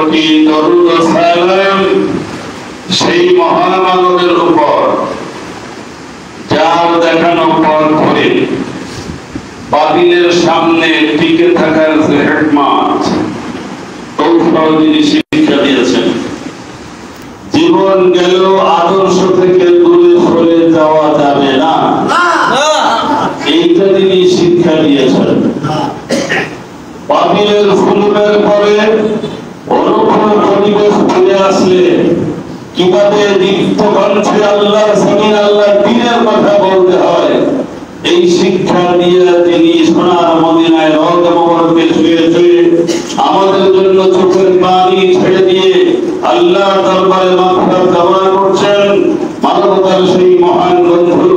কোটি দরুদ ও সালাম সেই মহামানবের উপর যার দেখানো পথ ধরে বাতিলের সামনে টিকে থাকার যে হিকমত কৌশল তিনি শিক্ষা দিয়েছেন, জীবন গেলেও আদর্শ থেকে দূরে সরে যাওয়া যাবে না, এইটা তিনি শিক্ষা দিয়েছেন। বাতিলের জুলুমের পরে অনুকূল পরিবেশ ফিরে আসলে কিভাবে দীপ্ত কণ্ঠে আল্লাহর জমিন আল্লাহর দ্বীনের কথা বলতে হয়, এই শিক্ষা দিয়ে তিনি সোনার মদিনায় রওজা মুবারকে শুয়ে শুয়ে আমাদের জন্য চোখের পানি ছেড়ে দিয়ে আল্লাহর দরবারে মাগফিরাত কামনা করছেন। মানবতার সেই মহান বন্ধু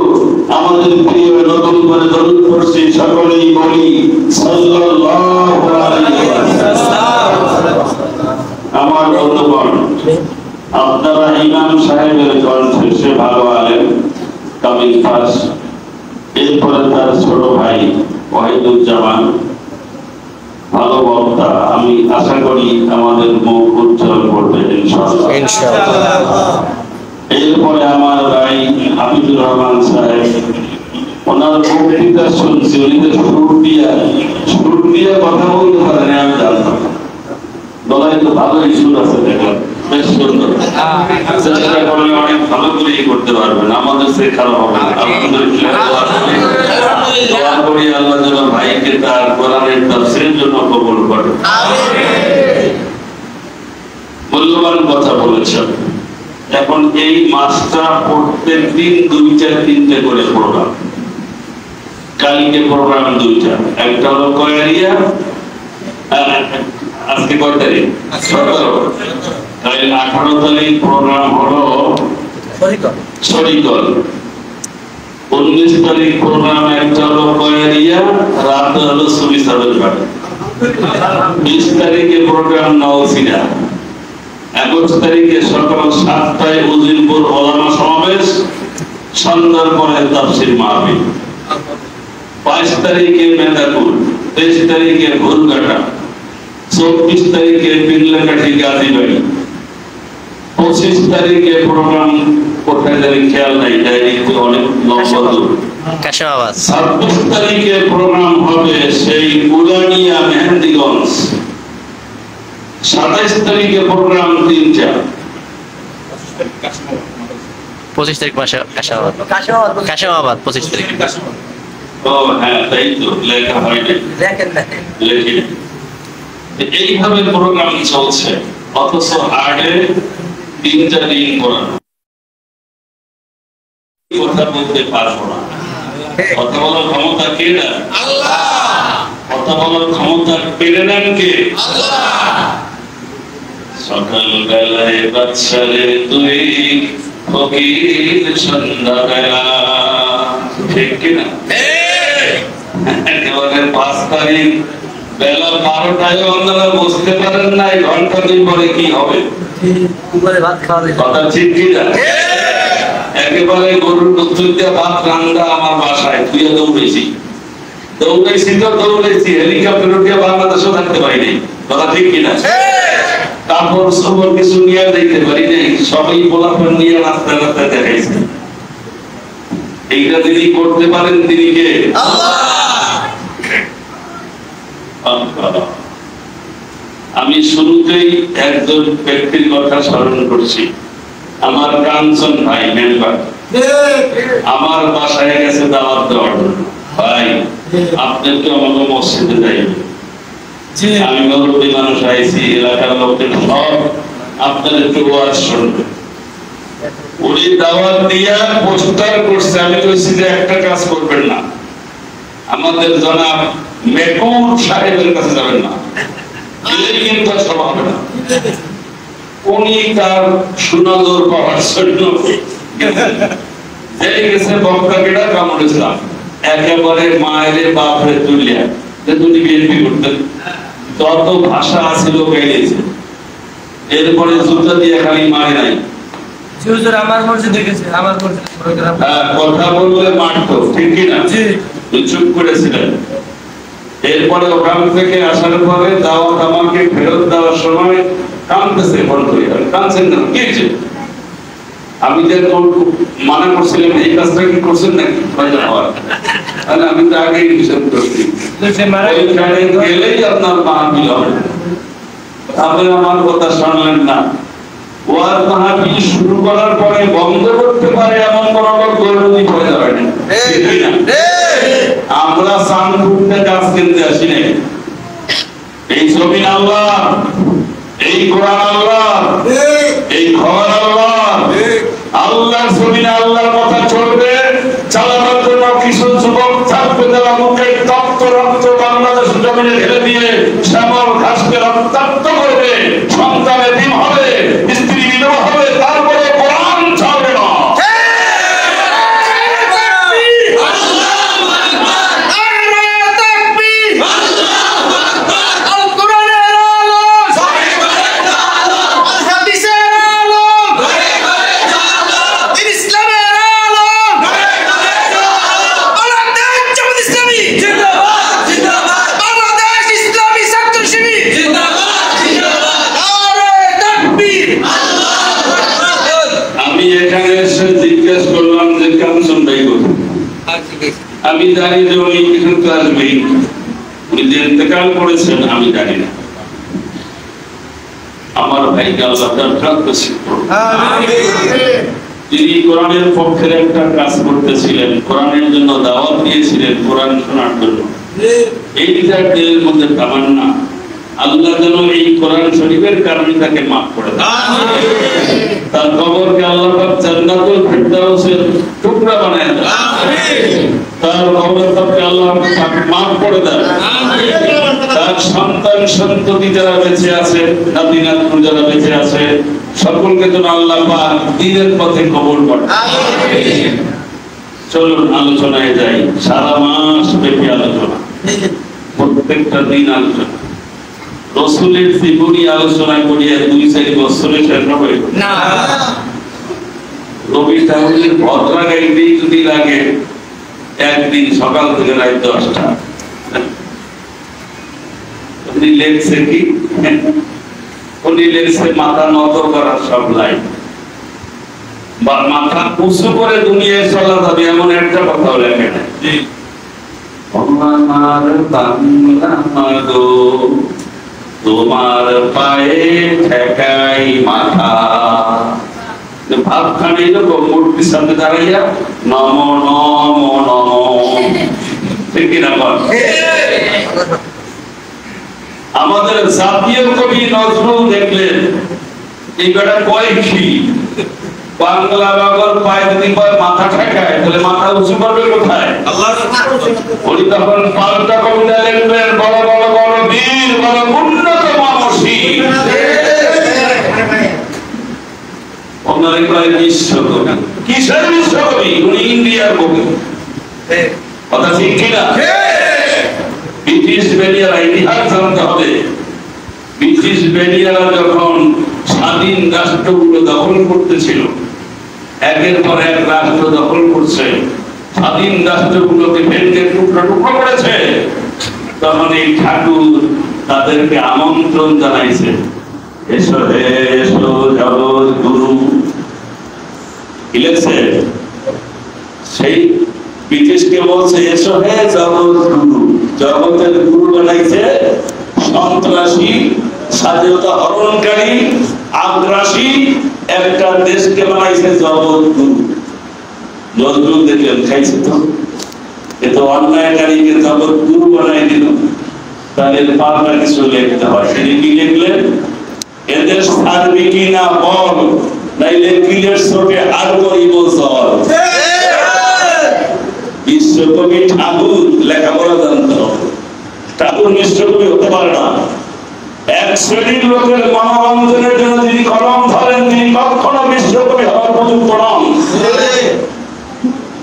আমাদের প্রিয় নতুন করে দরুদ পড়ছি, সকলেই বলি সাল্লাল্লাহু আলাইহি ওয়াসাল্লাম। আমার বন্ধুগণ, আপনারা ইমাম সাহেবের কণ্ঠে, সে ভালো আলেম কামিল পাস, এরপরে তার ছোট ভাই ওয়াহিদুজ্জামান ভালো বক্তা, আমি আশা করি আমাদের মুখ উজ্জ্বল করবে ইনশাআল্লাহ। এরপরে আমার ভাই হাবিবুর রহমান সাহেব, ওনার বক্তৃতা শুনছি, উনি তো সুর দিয়া কথা বলতে পারেন, আমি জানতাম গলায় তো ভালোই সুর আছে, দেখলাম বেশ সুন্দর, চেষ্টা করলে অনেক ভালো করেই করতে পারবেন, আমাদের সে খারাপ হবে না। দোয়া করি আল্লাহ যেন ভাইকে তার কোরআনের তাফসীরের জন্য কবুল করে। মূল্যবান কথা বলেছেন। এখন এই মাসটা প্রত্যেক দিন 2-3টে করে প্রোগ্রাম, কালকে প্রোগ্রাম 2টা, একটা হলো কয়ারিয়া, আজকে কয় তারিখ? 17, তাহলে 18 তারিখ প্রোগ্রাম হলো শরীকল, 19 তারিখ প্রোগ্রাম একটা হলো কয়ারিয়া, রাত হলো সুবিসাদের ঘাট, 20 তারিখে প্রোগ্রাম নওসিনা, 21 তারিখে সকাল 7টায় উজিরপুর ওলামা সমাবেশ, সন্ধ্যার পরে তাফসীর মাহফিল, 22 তারিখে মেদাকুল, 23 তারিখে ভুলঘাটা, 24 তারিখে পিংলাকাঠি গাজীবাড়ি, 25 তারিখে প্রোগ্রাম কোথায় জানি খেয়াল নাই, ডায়েরিতে অনেক লম্বা দূর, 26 তারিখে প্রোগ্রাম হবে সেই উলানিয়া মেহেন্দিগঞ্জ, 27 তারিখে প্রোগ্রাম 3টা, 25 তারিখ কাশিমাবাদ 25 তারিখ। ও হ্যাঁ, তাই তো লেখা হয় না, লেখি এইভাবে প্রোগ্রাম চলছে, অথচ হার্ডে 3টা দিন পড়ানো, কথা বলতে পারবো না। কথা বলার ক্ষমতা কে দেন? আল্লাহ। কথা বলার ক্ষমতা পেরে নেন কে? আল্লাহ। সকাল বেলায় বাদশারে তুই ফকির সন্ধ্যাবেলা, ঠিক কিনা? একেবারে 5 তারিখ বেলা 12টায় আপনারা বুঝতে পারেন না ঘন্টা 2 পরে কি হবে, কথা ঠিক কিনা? একেবারে গরুর দুধ দিয়ে ভাত রান্না আমার বাসায় তুই দৌড়েছি তো দৌড়েছি, হেলিকপ্টার উঠে বাংলাদেশও থাকতে পারিনি, কথা ঠিক কিনা? তারপর সবর কিছু নিয়ে দেখতে পারি নাই, সবাই পোলাপন নিয়ে রাস্তায় রাস্তায় দেখাইছে। এইটা যিনি করতে পারেন তিনি কে? আল্লাহ। আমি শুরুতেই একজন ব্যক্তির কথা স্মরণ করছি, আমার কাঞ্চন ভাই মেম্বার, আমার বাসায় গেছে দাওয়াত দেওয়ার জন্য, ভাই আপনাকে আমাকে মসজিদে যাইবে, আমি মুরব্বী মানুষ আইছি, এলাকার লোকের সব আপনার একটু ওয়াজ শুনবে, উনি দাওয়াত দিয়া পোস্টার করছে, আমি কইছি যে একটা কাজ করবেন না, আমাদের জনাব মেকুর সাহেবের কাছে যাবেন না, এলেই কিন্তু সভা হবে না। উনি তার সুনজর পাওয়ার জন্য গেছে বক্তাকেটা কামড়েছিলাম, একেবারে মায়ের বাপরে তুলিয়া যে তুমি বিএনপি করতেন, তত ভাষা আছিল গাইলেছে, এরপরে জুতা দিয়ে খালি মারে নাই, আমার মসজিদে গেছে, আমার মসজিদে কথা বললে মারতো, ঠিক কিনা? চুপ করেছিলেন। এরপরে ওখান থেকে আসার পরে দাওয়াত আমাকে ফেরত দেওয়ার সময় কাঁদতেছে বন্ধ হয়ে গেল। কাঁদছেন না, কি হয়েছে? আমি যে মানা করছিলাম এই কাজটা কি করছেন নাকি তাহলে আমি তো আগেই হিসাব করছি। ওইখানে গেলেই আপনার মাহফিল হবে। আপনি আমার কথা শুনলেন না। ওয়ার মাহফিল শুরু করার পরে বন্ধ করতে পারে এমন কোন লোক গৌরবিত হয়ে যাবে না। আমরা সান করতে কাজ কিনতে আসি নাই। এই জমিন আল্লাহ, এই কোরআন আল্লাহ, এই ঘর আল্লাহ। আল্লাহর জমিনে আল্লাহর কথা চলবে, চালানোর জন্য কিছু যুবক থাকবে যারা মুখে তপ্ত রক্ত বাংলাদেশ জমিনে ঢেলে দিয়ে শ্যামল ঘাসকে রক্তাক্ত করবে। সন্তানের ডিম হবে, স্ত্রী বিধবা হবে, তারপরে কোরআন চলবে না। আমি জানি যে উনি কিন্তু আসবেই, উনি যে ইন্তেকাল করেছেন আমি জানি না। আমার ভাইকে আল্লাহ তিনি কোরআনের পক্ষের একটা কাজ করতেছিলেন, কোরআনের জন্য দাওয়াত দিয়েছিলেন, কোরআন শোনার জন্য। এইটা দিলের মধ্যে তামান্না আল্লাহ যেন এই কোরআন শরীফের কারণে তাকে মাফ করে দেন। তার কবরকে আল্লাহ পাক জান্নাতুল ফিরদাউসের টুকরা বানায় দেন। তার কবরকে আল্লাহ পাক মাফ করে দেন। তার সন্তান সন্ততি যারা বেঁচে আছে, নাতি নাতনি যারা বেঁচে আছে, সকলকে যেন আল্লাহ পাক দ্বীনের পথে কবুল করেন। চলুন আলোচনায় যাই। সারা মাস ব্যাপী আলোচনা, প্রত্যেকটা দিন আলোচনা। রসুলের জীবনী আলোচনা করিয়া 2-4 বছরে শেষ হবে না। রবি ঠাকুরের ভদ্রা গাইতেই যদি লাগে একদিন সকাল থেকে রাত 10টা। উনি লেখছে কি? উনি লেখছে মাথা নত করার সব লাইন, বা মাথা উঁচু করে দুনিয়ায় চলা যাবে এমন একটা কথাও লেখে না। আমার বাংলা মাগো তোমার পায়ে ঠেকাই মাথা। ভাবখানে এরকম মূর্তির সামনে দাঁড়াইয়া নম নম নম, ঠিক কিনা বল? আমাদের জাতীয় কবি নজরুল দেখলেন এই বেটা কয় কি বাংলা বাগর পায়ে যদি মাথা ঠেকায় তাহলে মাথা উঁচু করবে কোথায়? উনি তখন পাল্টা কবিতা লিখলেন, বড় বড় বড় বীর বড় উন্নত মানসী। ওনারে কয় বিশ্বকবি। কিসের বিশ্বকবি? উনি ইন্ডিয়ার কবি। কথা ঠিক কিনা? ব্রিটিশ বেরিয়ারা ইতিহাস জানতে হবে। ব্রিটিশ বেরিয়ারা যখন স্বাধীন রাষ্ট্রগুলো দখল করতেছিল, একের পর এক রাষ্ট্র দখল করছে, স্বাধীন রাষ্ট্রগুলোকে ভেঙে টুকরো টুকরো করেছে, তখন এই ঠাকুর তাদেরকে আমন্ত্রণ জানাইছে, এসো হে এসো জগৎ গুরু। কি লেখছে? সেই ব্রিটিশকে বলছে এসো হে জগৎ গুরু। জগতের গুরু বানাইছে সন্ত্রাসী, স্বাধীনতা হরণকারী, আগ্রাসী একটা দেশকে বানাইছে জগৎ গুরু। নজরুল দেখলেন খাইছে তো, এ তো অন্যায়কারীকে জগৎ গুরু বানাই দিল, তাহলে পাল্টা কিছু লিখতে হয়। তিনি কি লিখলেন? এদের সার্বি কিনা বল, নাইলে কিলের চোখে আর করিব জল। বিশ্বকবি ঠাকুর লেখাপড়া জানতো, ঠাকুর বিশ্বকবি হতে পারে না। এক শ্রেণীর লোকের মনোরঞ্জনের জন্য যিনি কলম ধরেন তিনি কখনো বিশ্বকবি হওয়ার উপযুক্ত নন।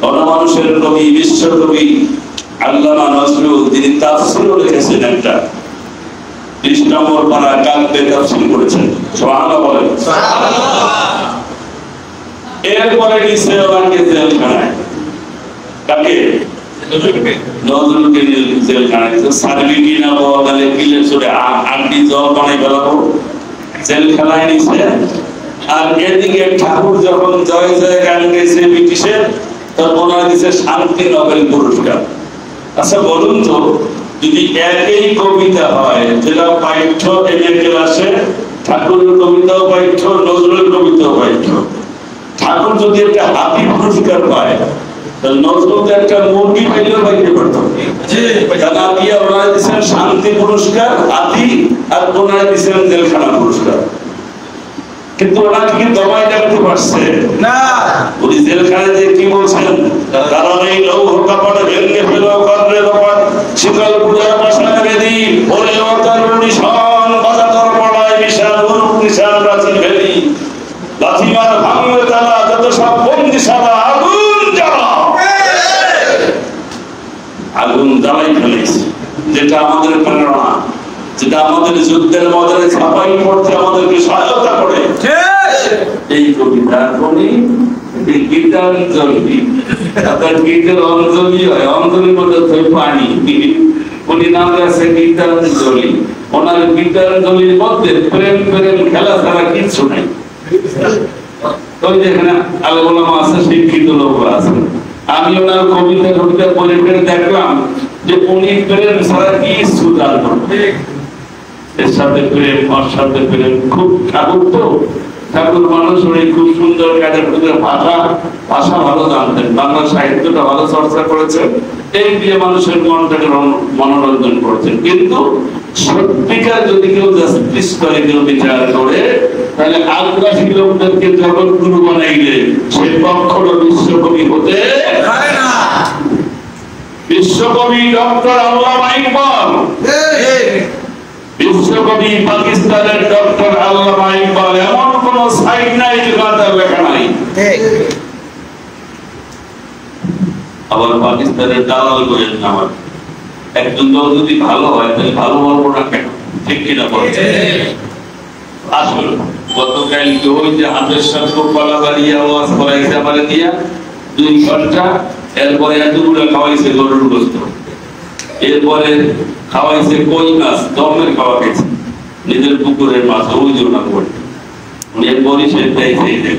গণমানুষের কবি বিশ্বকবি আল্লামা নজরুল, তিনি তাফসীরও লিখেছেন, একটা 30 নম্বর পারা কাব্যে তাফসীর করেছেন। সুবহানাল্লাহ বলেন। এরপরে নিচে ওনাকে জেলখানায়। কাকে? নজরুলকে জেলখানায় সার্বিকি না বলে কিলে চলে আন্টি জল বানাই ফেলাবো জেলখানায় নিছে। আর এদিকে ঠাকুর যখন জয় জয় গান গেছে ব্রিটিশের, তখন ওনারা দিচ্ছে শান্তি নোবেল পুরস্কার। আচ্ছা বলুন তো, যদি একই কবিতা হয় যেটা পাঠ্য এমএ ক্লাসে, ঠাকুরের কবিতাও পাঠ্য, নজরুলের কবিতাও পাঠ্য, ঠাকুর যদি একটা হাতি পুরস্কার পায়, তাহলে নজরুল তো একটা মুরগি পাইলেও পাইতে পারত। জানা দিয়া ওনারা দিচ্ছেন শান্তি পুরস্কার হাতি, আর ওনারা দিচ্ছেন জেলখানা পুরস্কার। কিন্তু ওরা কি দমাই রাখতে পারছে না। উনি জেলখানায় যে কি বলছেন, কারণ এই লৌহ কাপড় ভেঙে ফেলো করলে রোপণ শীতল পূজার পাশানে বেদি ওরে অতার নিশান বাজাতর পড়ায় বিশাল উরুক নিশান প্রাচীন ভেদি লাথিমার ভাঙলে তালা যত সব বন্দিশালা আগুন জ্বালা, আগুন জ্বালাই ফেলেছে। যেটা আমাদের প্রেরণা, যেটা আমাদের যুদ্ধের মধ্যে ছাপাই করতে আমাদেরকে সহায়তা করে, এই কবিতা কোনি গীতাঞ্জলি। অর্থাৎ গীতের অঞ্জলি হয়, অঞ্জলি বলতে পানি, উনি নাম আছে গীতাঞ্জলি। ওনার গীতাঞ্জলির মধ্যে প্রেম প্রেম খেলা ছাড়া কিছু নাই। ওই যেখানে আলেমুলামা আছে, শিক্ষিত লোক আছে, আমি ওনার কবিতা কবিতা পড়ে পড়ে দেখলাম যে উনি প্রেম ছাড়া কিছু জানতো। এর সাথে প্রেম, ওর সাথে প্রেম, খুব ঠাকুর তো ঠাকুর মানুষ, উনি খুব সুন্দর কাজের ভাষা ভালো জানতেন, বাংলা সাহিত্যটা ভালো চর্চা করেছেন, এই দিয়ে মানুষের মনটাকে মনোরঞ্জন করছেন। কিন্তু সত্যিকার যদি কেউ জাস্টিস করে, কেউ বিচার করে, তাহলে আগ্রাসী লোকদেরকে জগৎগুরু বানাইলে সে কখনো বিশ্বকবি হতে পারে না। বিশ্বকবি ডক্টর আল্লামা ইকবাল, বিশ্বকবি পাকিস্তানের ডক্টর আল্লামা ইকবাল, এমন কোন সাইট নাই যেখানে তার লেখা নাই। আবার পাকিস্তানের দালাল বলেন আমার একজন লোক যদি ভালো হয় তাহলে ভালো বলবো না কেন, ঠিক কিনা বলছে? আসলে গতকালকে ওই যে হাতের সাথে কলা বাড়িয়ে আওয়াজ করাইছে আমার দিয়া 2 ঘন্টা, এরপরে এতগুলো খাওয়াইছে গরুর গোস্ত, এরপরে খাওয়াইছে কই মাছ, দমের খাওয়া খেয়েছে, নিজের পুকুরের মাছ, ওই জন্য করতে উনি বরিশে খাইছে।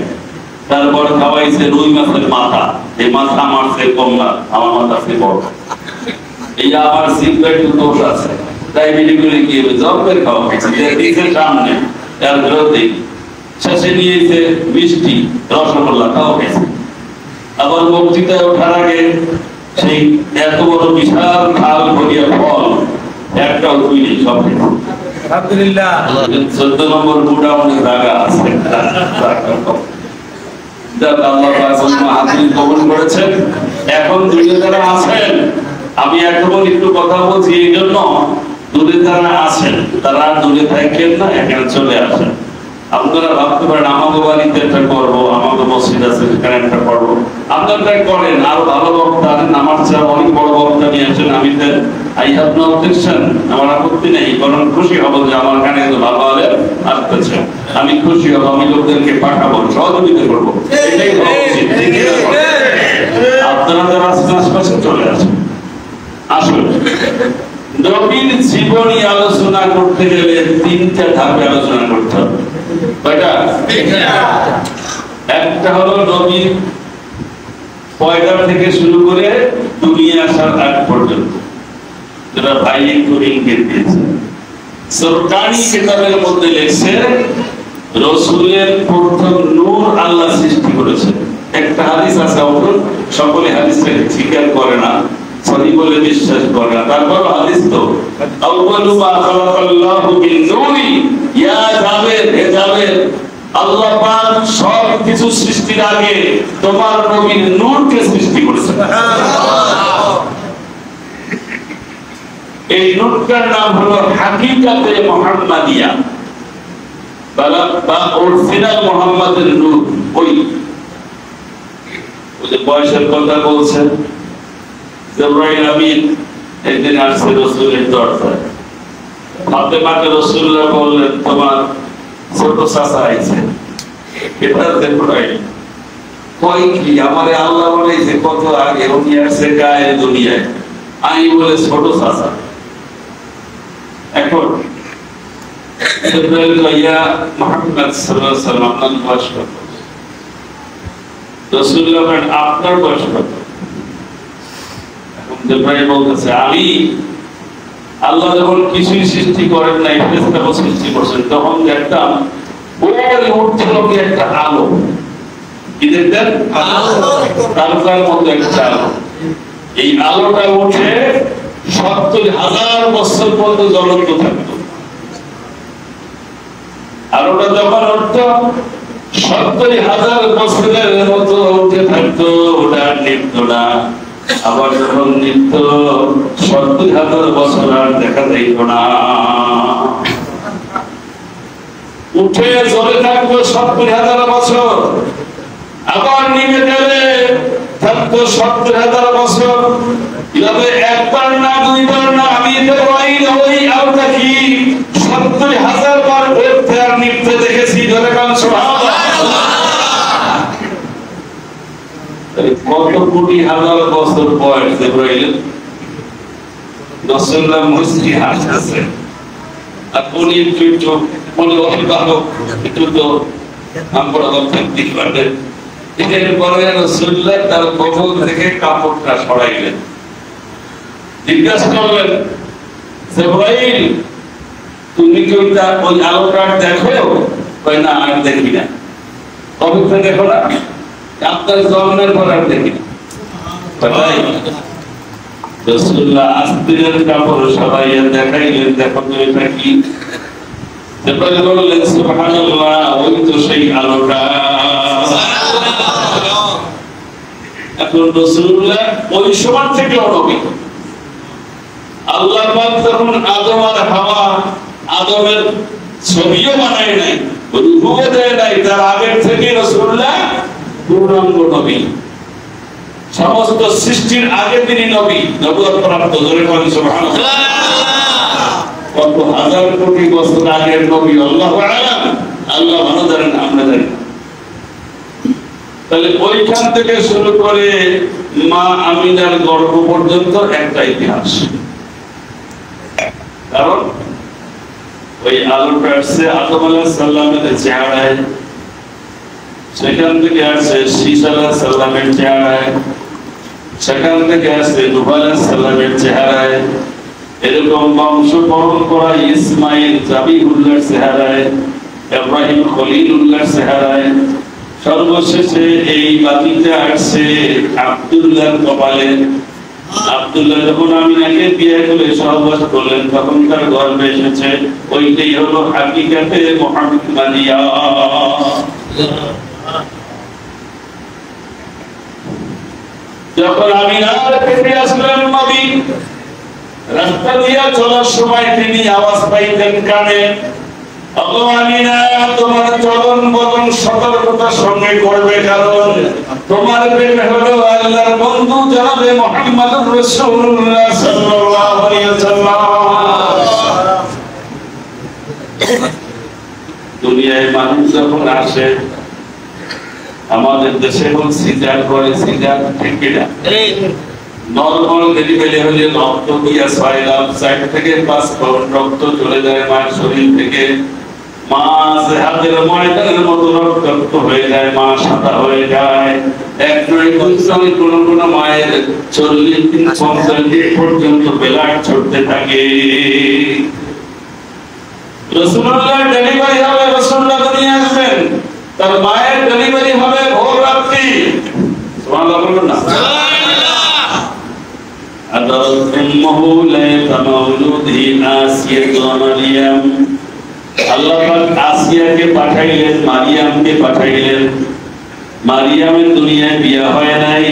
তারপর খাওয়াইছে রুই মাছের মাথা, এই মাথা আমার সে কম না, আমার মাথা সে বড়, এই আমার সিগারেট দোষ আছে, ডায়াবেটিস গুলি কি হবে, দমের খাওয়া খেয়েছে, দেখে সামনে তার বিরোধী শেষে নিয়েছে মিষ্টি রসগোল্লা, খাওয়া খেয়েছে। আবার বক্তৃতায় ওঠার আগে সেই এত বড় বিশাল থাল ভরিয়া ফল একটাও তুই নেই, সব আলহামদুলিল্লাহ। 14 নম্বর বুড়া অনেক জায়গা আছে, আল্লাহ হাজির কবুল করেছেন। এখন দূরে যারা আছেন, আমি এখন একটু কথা বলছি এই জন্য, দূরে যারা আছেন তারা দূরে থাকেন না, এখানে চলে আসেন। আপনারা ভাবতে পারেন আমাকে বাড়িতে একটা করবো, আমাকে মসজিদ আছে সেখানে একটা করবো, আপনারা করেন। আরো ভালো বক্তা আছেন, আমার চেয়ে অনেক বড় বক্তা নিয়ে আসেন, আমি আই হ্যাভ নো অবজেকশন, আমার আপত্তি নেই, বরং খুশি হবো যে আমার কানে ভালো হলে আসতেছে, আমি খুশি হবো, আমি লোকদেরকে পাঠাবো, সহযোগিতা করবো, এটাই হওয়া উচিত। আপনারা যারা আশপাশে চলে আসেন। আসলে নবীর জীবনী আলোচনা করতে গেলে 3টা ধাপে আলোচনা করতে হবে। কয়টা? একটা হলো নবীর পয়দা থেকে শুরু করে দুনিয়া আসার আগ পর্যন্ত, যেটা ভাই একটু ইঙ্গিত দিয়েছে। সরকারি কিতাবের মধ্যে লেখছে রাসূলের প্রথম নূর আল্লাহ সৃষ্টি করেছে। একটা হাদিস আছে, সকলে হাদিসটাকে স্বীকার করে না, সহি বলে বিশ্বাস করে না, তারপর হাদিস তো আউয়ালু মা খালাকাল্লাহু বিন নূরি, ইয়া জাবের, হে জাবের, আল্লাহ পাক সব কিছু সৃষ্টির আগে তোমার নবীর নূরকে সৃষ্টি করেছেন। এই নূরটার নাম হলো হাকিকাতে মুহাম্মাদিয়া, বা অরিজিনাল মুহাম্মাদের নূর। ওই যে বয়সের কথা বলছেন, জিবরাইল আমিন একদিন আসছে রাসূলের দরজায়, ফাতেমাকে রাসূলুল্লাহ বললেন তোমার ছোট চাচা আইছে, এটা দেখো নাই। কয় কি আমারে আল্লাহ বানাইছে কত আগে, উনি আসছে গায়ের দুনিয়ায়, আমি বলে ছোট চাচা। এখন জিবরাইল ভাইয়া মুহাম্মদ সাল্লাল্লাহু আলাইহি ওয়াসাল্লাম আপনার বয়স কত? রাসূলুল্লাহ বলেন আপনার বয়স কত? এখন জিবরাইল বলতেছে আমি আল্লাহ যখন কিছুই সৃষ্টি করেন নাই, ফেরেশতাকে সৃষ্টি করছেন, তখন দেখতাম ওই উঠতে একটা আলো, কি দেখতেন? তারকার মতো একটা আলো। এই আলোটা উঠে ৭০,০০০ বছর পর্যন্ত জ্বলন্ত থাকতো। আলোটা যখন উঠতো ৭০,০০০ বছরের মতো উঠে থাকতো, ওটা নিত্য না। আবার যখন নিত্য ৭০,০০০ বছর আর দেখা যাইত না, উঠে জ্বলে থাকতো ৭০,০০০ বছর, আবার নিভে গেলে থাকতো ৭০,০০০ বছর। এভাবে একবার না দুইবার না, আমি জিবরাইল ওই আলোটা কি ৭০,০০০ বার উঠতে আর নিভতে দেখেছি। ধরে কান সুবহানাল্লাহ। কত কোটি হাজার বছর বয়স জিবরাইল, রাসূলুল্লাহ মুসকি হাসছে। আর উনি একটু মনে অভিভাবক, একটু তো আমরা দেখতে পারবেন। এরপরে রাসূলুল্লাহ তার কবর থেকে কাপড়টা সরাইলেন, জিজ্ঞাসা করলেন জিবরাইল তুমি কি ওই আলোটা দেখো? কই না আর দেখি না। কবে থেকে দেখো না? আপনার জন্মের পর আর দেখি না। তাই রাসূলুল্লাহ আস্তিনের কাপড় সরাইয়া দেখাইলেন, দেখো তো এটা কি? জিবরাইল বললেন সুবহানাল্লাহ, ওই তো সেই আলোটা। এখন রাসূলুল্লাহ ওই সময় থেকে নবী। আল্লাহ পাক যখন আদম আর হাওয়া, আদমের ছবিও বানায় নাই, রূপও দেয় নাই, তার আগের থেকে রাসূলুল্লাহ পূর্ণাঙ্গ নবী। সমস্ত সৃষ্টির আগে তিনি নবী, নবুয়ত প্রাপ্ত। জোরে বলেন সুবহানাল্লাহ। কত হাজার কোটি বছর আগের নবী, আল্লাহু আ'লাম, আল্লাহ ভালো জানেন, আমরা জানি। তাহলে ওইখান থেকে শুরু করে মা আমিনার গর্ভ পর্যন্ত একটা ইতিহাস। কারণ ওই আলোটা আসছে আদম আলাইহিস সালামের চেহারায়, সেখান থেকে আসছে শীশ আলাইহিস সালামের চেহারায়, সেখান থেকে আসছে নূহ আলাইহিস সালামের চেহারায়, এরকম বংশ পরম্পরা ইসমাইল জাবিহুল্লাহর চেহারায়, ইব্রাহিম খলিলুল্লাহর চেহারায়, সর্বশেষে এই বাতিটা আসছে আব্দুল্লাহর কপালে। আব্দুল্লাহ যখন আমিনাকে বিয়ে করে সহবাস করলেন, তখন তার গর্ভে এসেছে। ওইটাই হলো হাকিকাতে মুহাম্মাদিয়া। যখন আমিনার পেটে আসলেন নবী, রাস্তা দিয়ে চলার সময় তিনি আওয়াজ পাইতেন কানে, ওগো আমিনা, তোমার চলন বলন সতর্কতার সঙ্গে করবে, কারণ তোমার পেটে হলো আল্লাহর বন্ধু জনাবে মুহাম্মদুর রাসূলুল্লাহ সাল্লাল্লাহু আলাইহি ওয়াসাল্লাম। দুনিয়ায় মানুষ যখন আসে, আমাদের দেশে এখন সিজার করে, সিজার ঠিক না, নরমাল ডেলিভারি হলে রক্ত দিয়ে 6 লাখ 4 থেকে 5 পাউন্ড রক্ত চলে যায় মায়ের শরীর থেকে। মা হাতের ময়দানের মতো রক্তাক্ত হয়ে যায়, মা সাদা হয়ে যায়। এক নয় কোন কোন মায়ের 40 দিন 50 দিন পর্যন্ত ব্লাড ছড়তে থাকে। রাসূলুল্লাহ ডেলিভারি হবে, রাসূলুল্লাহ দুনিয়া আসবেন, তার মায়ের ডেলিভারি হবে ভোর রাত্রি। সুবহানাল্লাহ বলুন না। أدرت أمه ليت مولوده آسية ومريم। আল্লাহ পাক আসিয়াকে পাঠাইলেন, মারিয়ামকে পাঠাইলেন। মারিয়ামের দুনিয়ায় বিয়ে হয় নাই,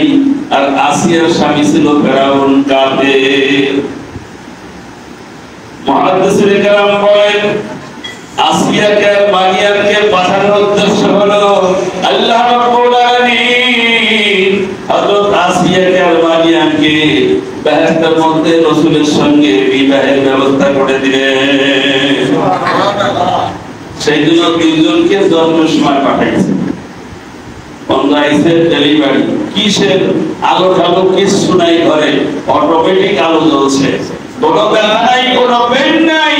আর আসিয়ার স্বামী ছিল ফেরাউন কাফের। মুহাদ্দিসিনে কেরাম বলেন, আসিয়াকে আর মারিয়ামকে পাঠানোর উদ্দেশ্য হলো আল্লাহ রাব্বুল আলামিন হযরত আসিয়াকে আর মারিয়ামকে বেহেশতের মধ্যে রাসূলের সঙ্গে বিবাহের ব্যবস্থা করে দিলেন। সুবহানাল্লাহ। সেই জন্য তিনজনকে জন্মের সময় পাঠাইছে। অন্য রাইসের ডেলিভারি, কিসের আলো টালো কিছু নাই, ঘরে অটোমেটিক আলো জ্বলছে, কোনো বেলা নাই, কোনো পেন নাই,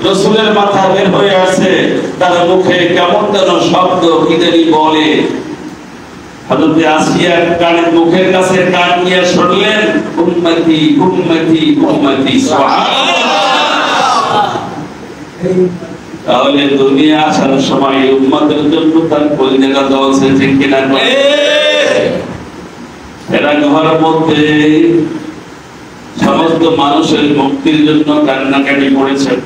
রসুলের মাথা বের হয়ে আসে, তার মুখে কেমন যেন শব্দ কি জানি বলে। হযরত আসিয়া কানের মুখের কাছে কান নিয়ে শুনলেন, উম্মতি উম্মতি উম্মতি, সুবহানাল্লাহ। তাহলে দুনিয়া আসার সময় উম্মতের জন্য তার কলিজাটা জ্বলছে, ঠিক কিনা? এরা ঘরের মধ্যে সমস্ত মানুষের মুক্তির জন্য কান্নাকাটি করেছেন,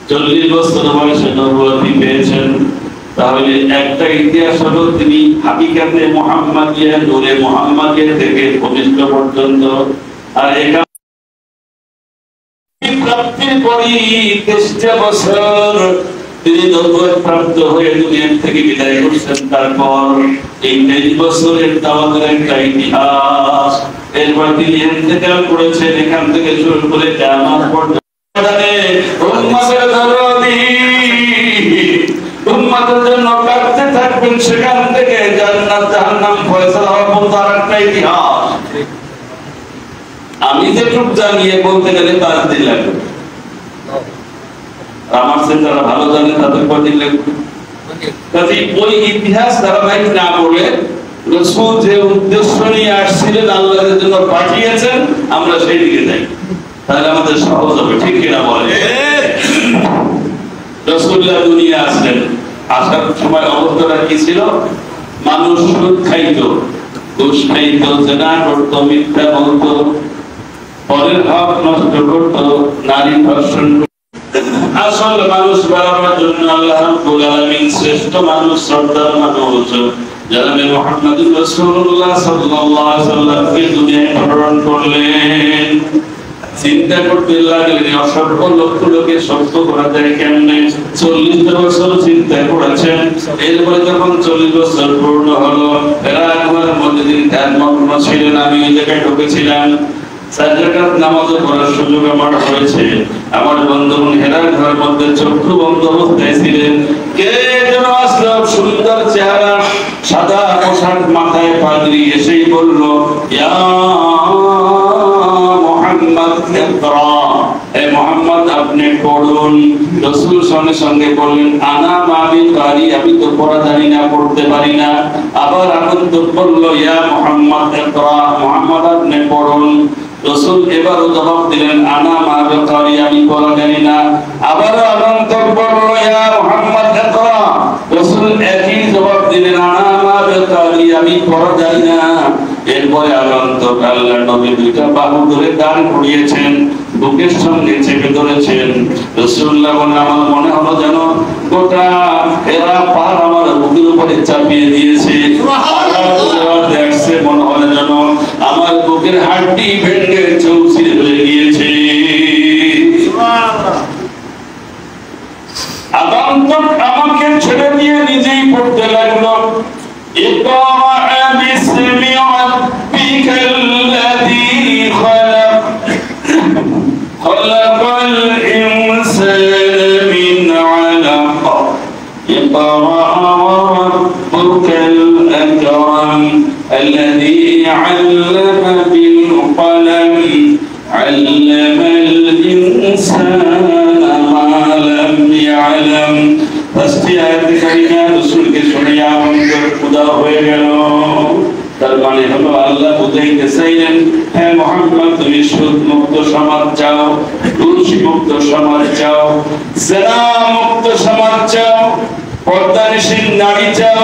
40 বছর বয়সে নবুয়তি পেয়েছেন। তাহলে একটা ইতিহাস হলো, তিনি হাকিকাতে মুহাম্মাদিয়া, নূরে মুহাম্মাদিয়া থেকে ভূমিষ্ঠ পর্যন্ত, আর এখানে প্রাপ্তির পরই 23 বছর তিনি নবুয়ত প্রাপ্ত হয়ে দুনিয়া থেকে বিদায় করছেন। তারপর এই 23 বছরের দাওয়াতের একটা ইতিহাস, এরপর তিনি ইন্তেকাল করেছেন। এখান থেকে শুরু করে কিয়ামত পর্যন্ত উম্মতের দরদি, উম্মতের জন্য কাঁদতে থাকবেন, সেখান থেকে জান্নাত জাহান্নাম ফয়সালা হওয়ার পর্যন্ত আরেকটা ইতিহাস। আমি যেটুক জানিয়ে বলতে গেলে 5 দিন লাগবে, আমার সে যারা ভালো জানে তাদের কদিন লাগবে। কাজে ওই ইতিহাস ধারাবাহিক না বলে রাসূল যে উদ্দেশ্য নিয়ে আসছিলেন, আল্লাহর জন্য পাঠিয়েছেন, আমরা সেই দিকে যাই, তাহলে আমাদের সহজ হবে, ঠিক কিনা বলেন? রাসূলুল্লাহ দুনিয়া আসলেন, আসার সময় অবস্থাটা কি ছিল? মানুষ সুদ খাইত, ঘুষ খাইত, জেনা করত, মিথ্যা বলতো, পরের হক নষ্ট করত, নারী ধর্ষণ। আসল মানুষ বাড়াবার জন্য আল্লাহ রাব্বুল আলামিন শ্রেষ্ঠ মানুষ, সর্দার মানুষ জনাবে মুহাম্মদুর রাসূলুল্লাহ সাল্লাল্লাহু আলাইহি ওয়াসাল্লামকে দুনিয়ায় প্রেরণ করলেন। চিন্তা করতে লাগলেন, অসংখ্য লক্ষ লোকের সত্য করা যায় কেমনে? 40 বছর চিন্তা করেছেন। এরপরে যখন 40 বছর পূর্ণ হলো, এরা একবার মধ্যে দিন ধ্যানমগ্ন ছিলেন। আমি ওই জায়গায় ঢুকেছিলাম, 4 রাকাত নামাজও পড়ার সুযোগ আমার হয়েছে। আমার বন্ধুগণ হেরার ঘরের মধ্যে চক্ষু বন্ধ অবস্থায় ছিলেন। কে যেন আসলো, সুন্দর চেহারা, সাদা পোশাক, মাথায় পাগড়ি, এসেই বলল, ইয়া মুহাম্মদ ইকরা, হে মুহাম্মদ আপনি পড়ুন। রাসূল সঙ্গে সঙ্গে বললেন, আনা মাবি কারি, আমি তো পড়া জানি না, পড়তে পারি না। আবার আগন্তুক বলল, ইয়া মুহাম্মদ ইকরা, মুহাম্মদ আপনি পড়ুন। রাসূল এবারও জবাব দিলেন, আনা মাবি কারি, আমি পড়া জানি না। আবার আগন্তুক বলল, ইয়া মুহাম্মদ ইকরা, রাসূল একই জবাব দিলেন, আনা মাবি কারি, আমি পড়া জানি না। এরপরে আগন্তুক আল্লাহর নবী 2টা বাহু ধরে দাঁড় করিয়েছেন, বুকের সঙ্গে চেপে ধরেছেন। রাসূলুল্লাহ বলেন, আমার মনে হলো যেন গোটা এরা পার আমার বুকের উপরে চাপিয়ে দিয়েছে। সুবহানাল্লাহ। দেখছে মনে হলো যেন আমার বুকের হাড়টি ভেঙে চৌচির হয়ে গিয়েছে। সুবহানাল্লাহ। আগন্তুক আমাকে ছেড়ে দিয়ে নিজেই পড়তে লাগলো, ইকরা বিসমি রাব্বিকাল্লাযী খালাক, খালাকাল ইনসানা মিন আলাক, ইকরা রাব্বুকাল আকরাম, আল্লাযী আল্লামা বিল কলম, আল্লামাল ইনসানা মা লাম ইয়ালাম। ফার্স্টে আয়াত কারিমা রাসূলকে শুনিয়ে আমাদের খুদা হয়ে গেল। তার মানে হলো আল্লাহ বুঝাইতে চাইলেন, হে মুহাম্মদ তুমি সুদ মুক্ত সমাজ চাও, ঘুষ মুক্ত সমাজ চাও, জেনা মুক্ত সমাজ চাও, পর্দানিশীল নারী চাও,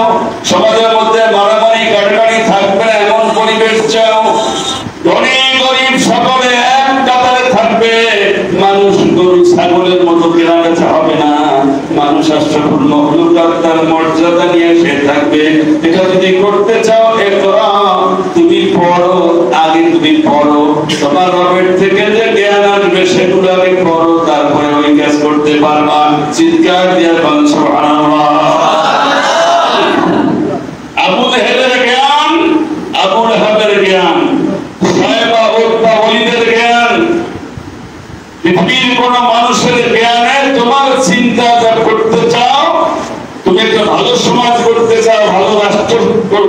সমাজের মধ্যে মারামারি কাটাকাটি থাকবে না এমন পরিবেশ চাও, ধনী গরিব সকলে এক কাতারে থাকবে, মানুষ গরু ছাগলের মতো কেনাবেচা হবে না, মানুষ রাষ্ট্রপূর্ণ মখলুকাত তার মর্যাদা নিয়ে সে থাকবে। এটা যদি করতে চাও, ইকরা, তুমি পড়ো, আগে তুমি পড়ো, তোমার রবের থেকে যে জ্ঞান আসবে সেগুলো আগে পড়ো, তারপরে ওই কাজ করতে পারবা। চিৎকার দিয়ে বলেন সুবহানাল্লাহ। আবু জেহেলের জ্ঞান, আবু লাহাবের জ্ঞান, সাহেবা উতবা ওলিদের জ্ঞান, পৃথিবীর কোন মানুষের জ্ঞানে তোমার চিন্তা করতে চাও, তুমি একটা ভালো সমাজ করতে চাও, ভালো রাষ্ট্র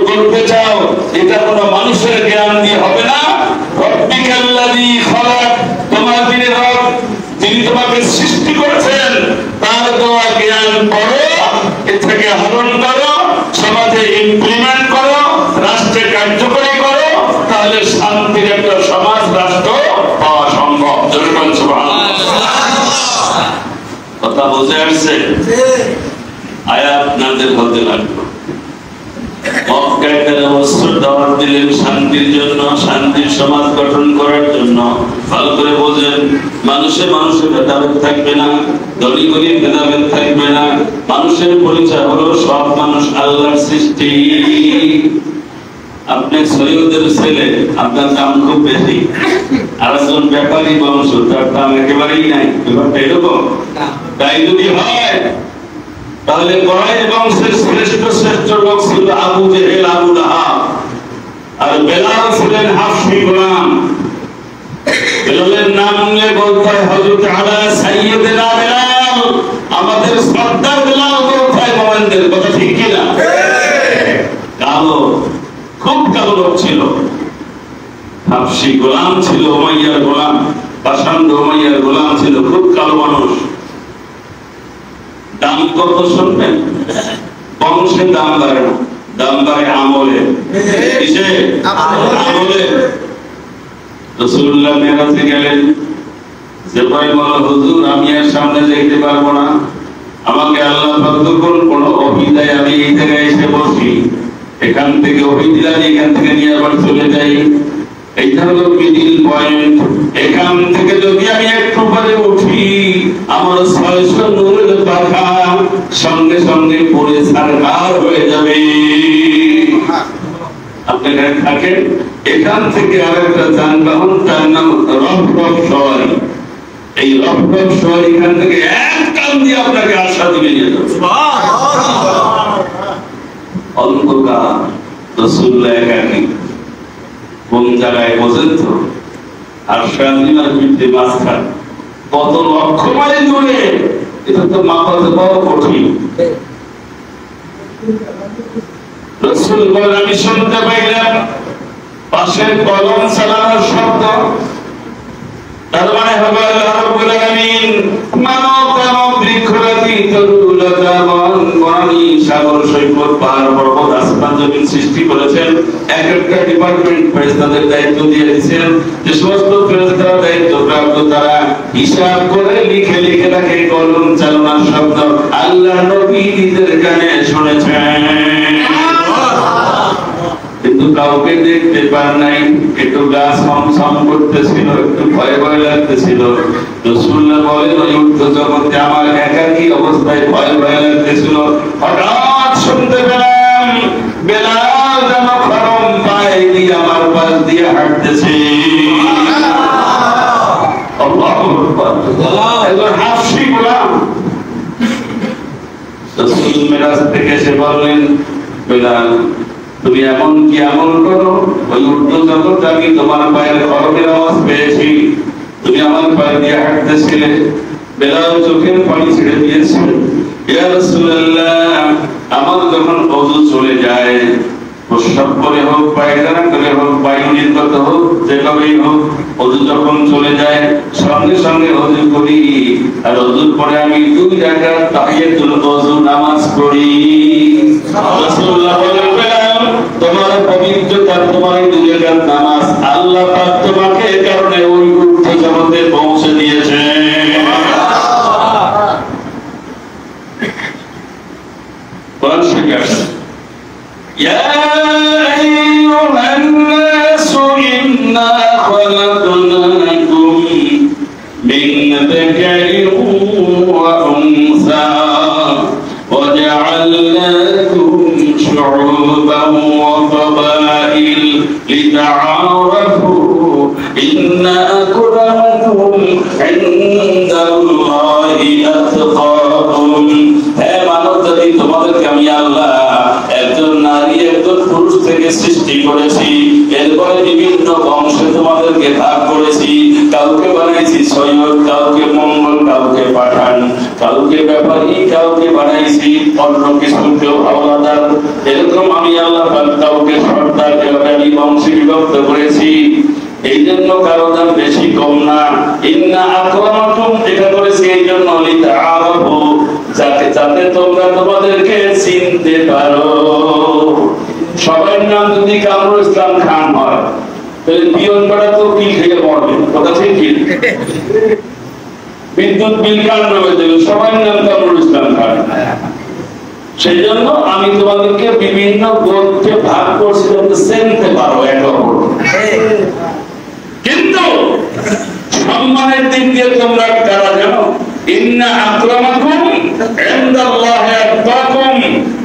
করতে চাও, এটা কোনো মানুষের জ্ঞান দিয়ে হবে না। রব্বিকাল্লাযী খালাক, তোমার যিনি রব, যিনি তোমাকে সৃষ্টি করেছেন, তার দেওয়া জ্ঞান পড়ো, এ থেকে আহরণ করো, সমাজে ইমপ্লিমেন্ট করো, রাষ্ট্রে কার্যকরী করো, তাহলে শান্তির একটা সমাজ রাষ্ট্র পাওয়া সম্ভব। জনগণ সুবহানাল্লাহ। কথা বুঝে আসছে? আয়াত নাযিল হতে লাগলো। মক্কায় 13 বছর দাওয়াত দিলেন শান্তির জন্য, শান্তির সমাজ গঠন করার জন্য। ভালো করে বোঝেন, মানুষে মানুষের ভেদাভেদ থাকবে না, ধনী গরিব ভেদাভেদ থাকবে না। মানুষের পরিচয় হলো সব মানুষ আল্লাহর সৃষ্টি। আপনি সৈয়দের ছেলে, আপনার দাম খুব বেশি, আর একজন ব্যাপারী বংশ, তার দাম একেবারেই নাই। ব্যাপারটা এরকম? তাই যদি হয় তাহলে কুরাইশ বংশের শ্রেষ্ঠ শ্রেষ্ঠ লোক ছিল আবু জেহেল, আবু লাহাব, আর বেলাল ছিলেন হাফসি গোলাম। বেলালের নাম নিয়ে বলতে হয় হযরত আলা সাইয়্যিদনা বেলাল, আমাদের সর্দার বেলাল বলতে হয় মোমেনদের। কথা ঠিক কি না? কালো, খুব কালো লোক ছিল, হাফসি গোলাম ছিল, উমাইয়ার গোলাম, পাষাণ্ড উমাইয়ার গোলাম ছিল, খুব কালো মানুষ। দাম কত শুনবেন? বংশে দাম বাড়ে না, দাম বাড়ে আমলে। কিসে? আমলে। রাসূলুল্লাহ মেরাজে গেলেন, যেভাবে বলো হুজুর আমি এর সামনে যেতে পারবো না, আমাকে আল্লাহ পাক যখন কোনো ওহী দেয় আমি এই জায়গায় এসে বসি, এখান থেকে ওহী দিলাম, এখান থেকে নিয়ে আবার চলে যাই, এইটা হলো মিডিল পয়েন্ট। এখান থেকে যদি আমি একটু পরে উঠি, আমার 600 নূরের পাখা সঙ্গে সঙ্গে পড়ে ছারখার হয়ে যাবে। আপনি এখানে থাকেন, এখান থেকে আরেকটা যানবাহন, তার নাম রফরফ সওয়ারি। এই রফরফ সওয়ারি এখান থেকে এক কান দিয়ে আপনাকে আশা দিবে নিয়ে যাবে। অন্ধকার, রাসূলুল্লাহ একাকী, কোন জায়গায় বোঝেন তো? আর শান্তিমার পিঠে মাঝখান, কত লক্ষ মাইল দূরে, এটা তো মাপাতে পাওয়া কঠিন। রাসূল বলেন আমি শুনতে পাইলাম পাশে কলম চালানোর শব্দ, তার মানে হবে আল্লাহ রাব্বুল আলামিন মানব দানব বৃক্ষরাজি তরুলতা বন বনানী সাগর সৈকত পাহাড় পর্বত আসমান জমিন সৃষ্টি করেছেন। এক একটা ডিপার্টমেন্ট ফেরেশতাদের দায়িত্ব দিয়ে দিয়েছেন, যে সমস্ত ফেরেশতারা দায়িত্বপ্রাপ্ত তারা হিসাব করে লিখে লিখে রাখে কলম চালানোর শব্দ আল্লাহ নবী নিজের কানে শুনেছেন, কিন্তু কাউকে দেখতে পান নাই। একটু গাছ ছমছম করতেছিল, একটু ভয় ভয় লাগতেছিল। রাসূলুল্লাহ বলেন ওই উর্ধ্ব জগতে আমার একাকী অবস্থায় ভয় ভয় লাগতেছিল। হঠাৎ শুনতে পেলাম বেলাল যেন খরম পায়ে দিয়ে আমার পাশ দিয়ে হাঁটতেছে। আল্লাহু আকবার। একজন হাফসি গোলাম। রাসূল মেরাজ থেকে এসে বললেন বেলাল তুমি এমন কি আমল করো, ওই উর্দু জগৎ আমি তোমার পায়ের খড়গের আওয়াজ পেয়েছি, তুমি আমার পায়ে দিয়ে হাঁটতেছিলে। বেলাল চোখের পানি ছেড়ে দিয়েছিল। ইয়া রাসূলুল্লাহ আমার যখন ওযু চলে যায়, প্রস্রাব করে হোক, পায়খানা করে হোক, বায়ু নির্গত হোক, যেভাবেই হোক, ওযু যখন চলে যায় সঙ্গে সঙ্গে ওযু করি, আর ওযুর পরে আমি 2 রাকাত তাহিয়াতুল ওযু নামাজ পড়ি। রাসূলুল্লাহ বলেন তোমার পবিত্রতা, তোমার 2 রাকাত নামাজ আল্লাহ পাক তোমাকে এই কারণে ওই উর্ধ্ব জগতে পৌঁছে দিয়েছে। কোরআন শরীফে আছে ইয়া আইয়ুহান নাসু ইন্না খালাকনাকুম মিন যাকারিন ওয়া উনসা ওয়া জাআলনাকুম শুউবান ওয়া ক্বাবাইল লিতাআরাফু ইন্না আকরামাকুম ইনদাল্লাহি আতকাকুম। হে মানব জাতি, তোমাদেরকে আমি আল্লাহ একজন নারী একজন পুরুষ থেকে সৃষ্টি করেছি, এরপরে বিভিন্ন বংশে তোমাদেরকে ভাগ করেছি, কাউকে বানাইছি সৈয়দ, কাউকে মঙ্গল, কাউকে পাঠান, কাউকে ব্যাপারী, কাউকে বানাইছি অন্য কিছু, কেউ হাওলাদার, এরকম আমি আল্লাহ পাক কাউকে সর্দার, ব্যাপারী বংশে বিভক্ত করেছি। এই জন্য কারো দাম বেশি কম না। ইন্না আকরামাকুম এটা করেছি এই জন্য লিতাআরাফু, যাতে তোমরা তোমাদেরকে চিনতে পারো। সবার নাম যদি কামরুল ইসলাম খান হয় তাহলে পিয়ন পাড়া তো কি খেয়ে মরবে, কথা ঠিক কি? বিদ্যুৎ বিল কার নামে দেবে? সবার নাম কামরুল ইসলাম খান। সেই জন্য আমি তোমাদেরকে বিভিন্ন গোত্রে ভাগ করছি যাতে চিনতে পারো একে অপরকে। কিন্তু সম্মানের দিক দিয়ে তোমরা কারা জানো? ইন্না আকরামাকুম ইনদাল্লাহি আতকাকুম,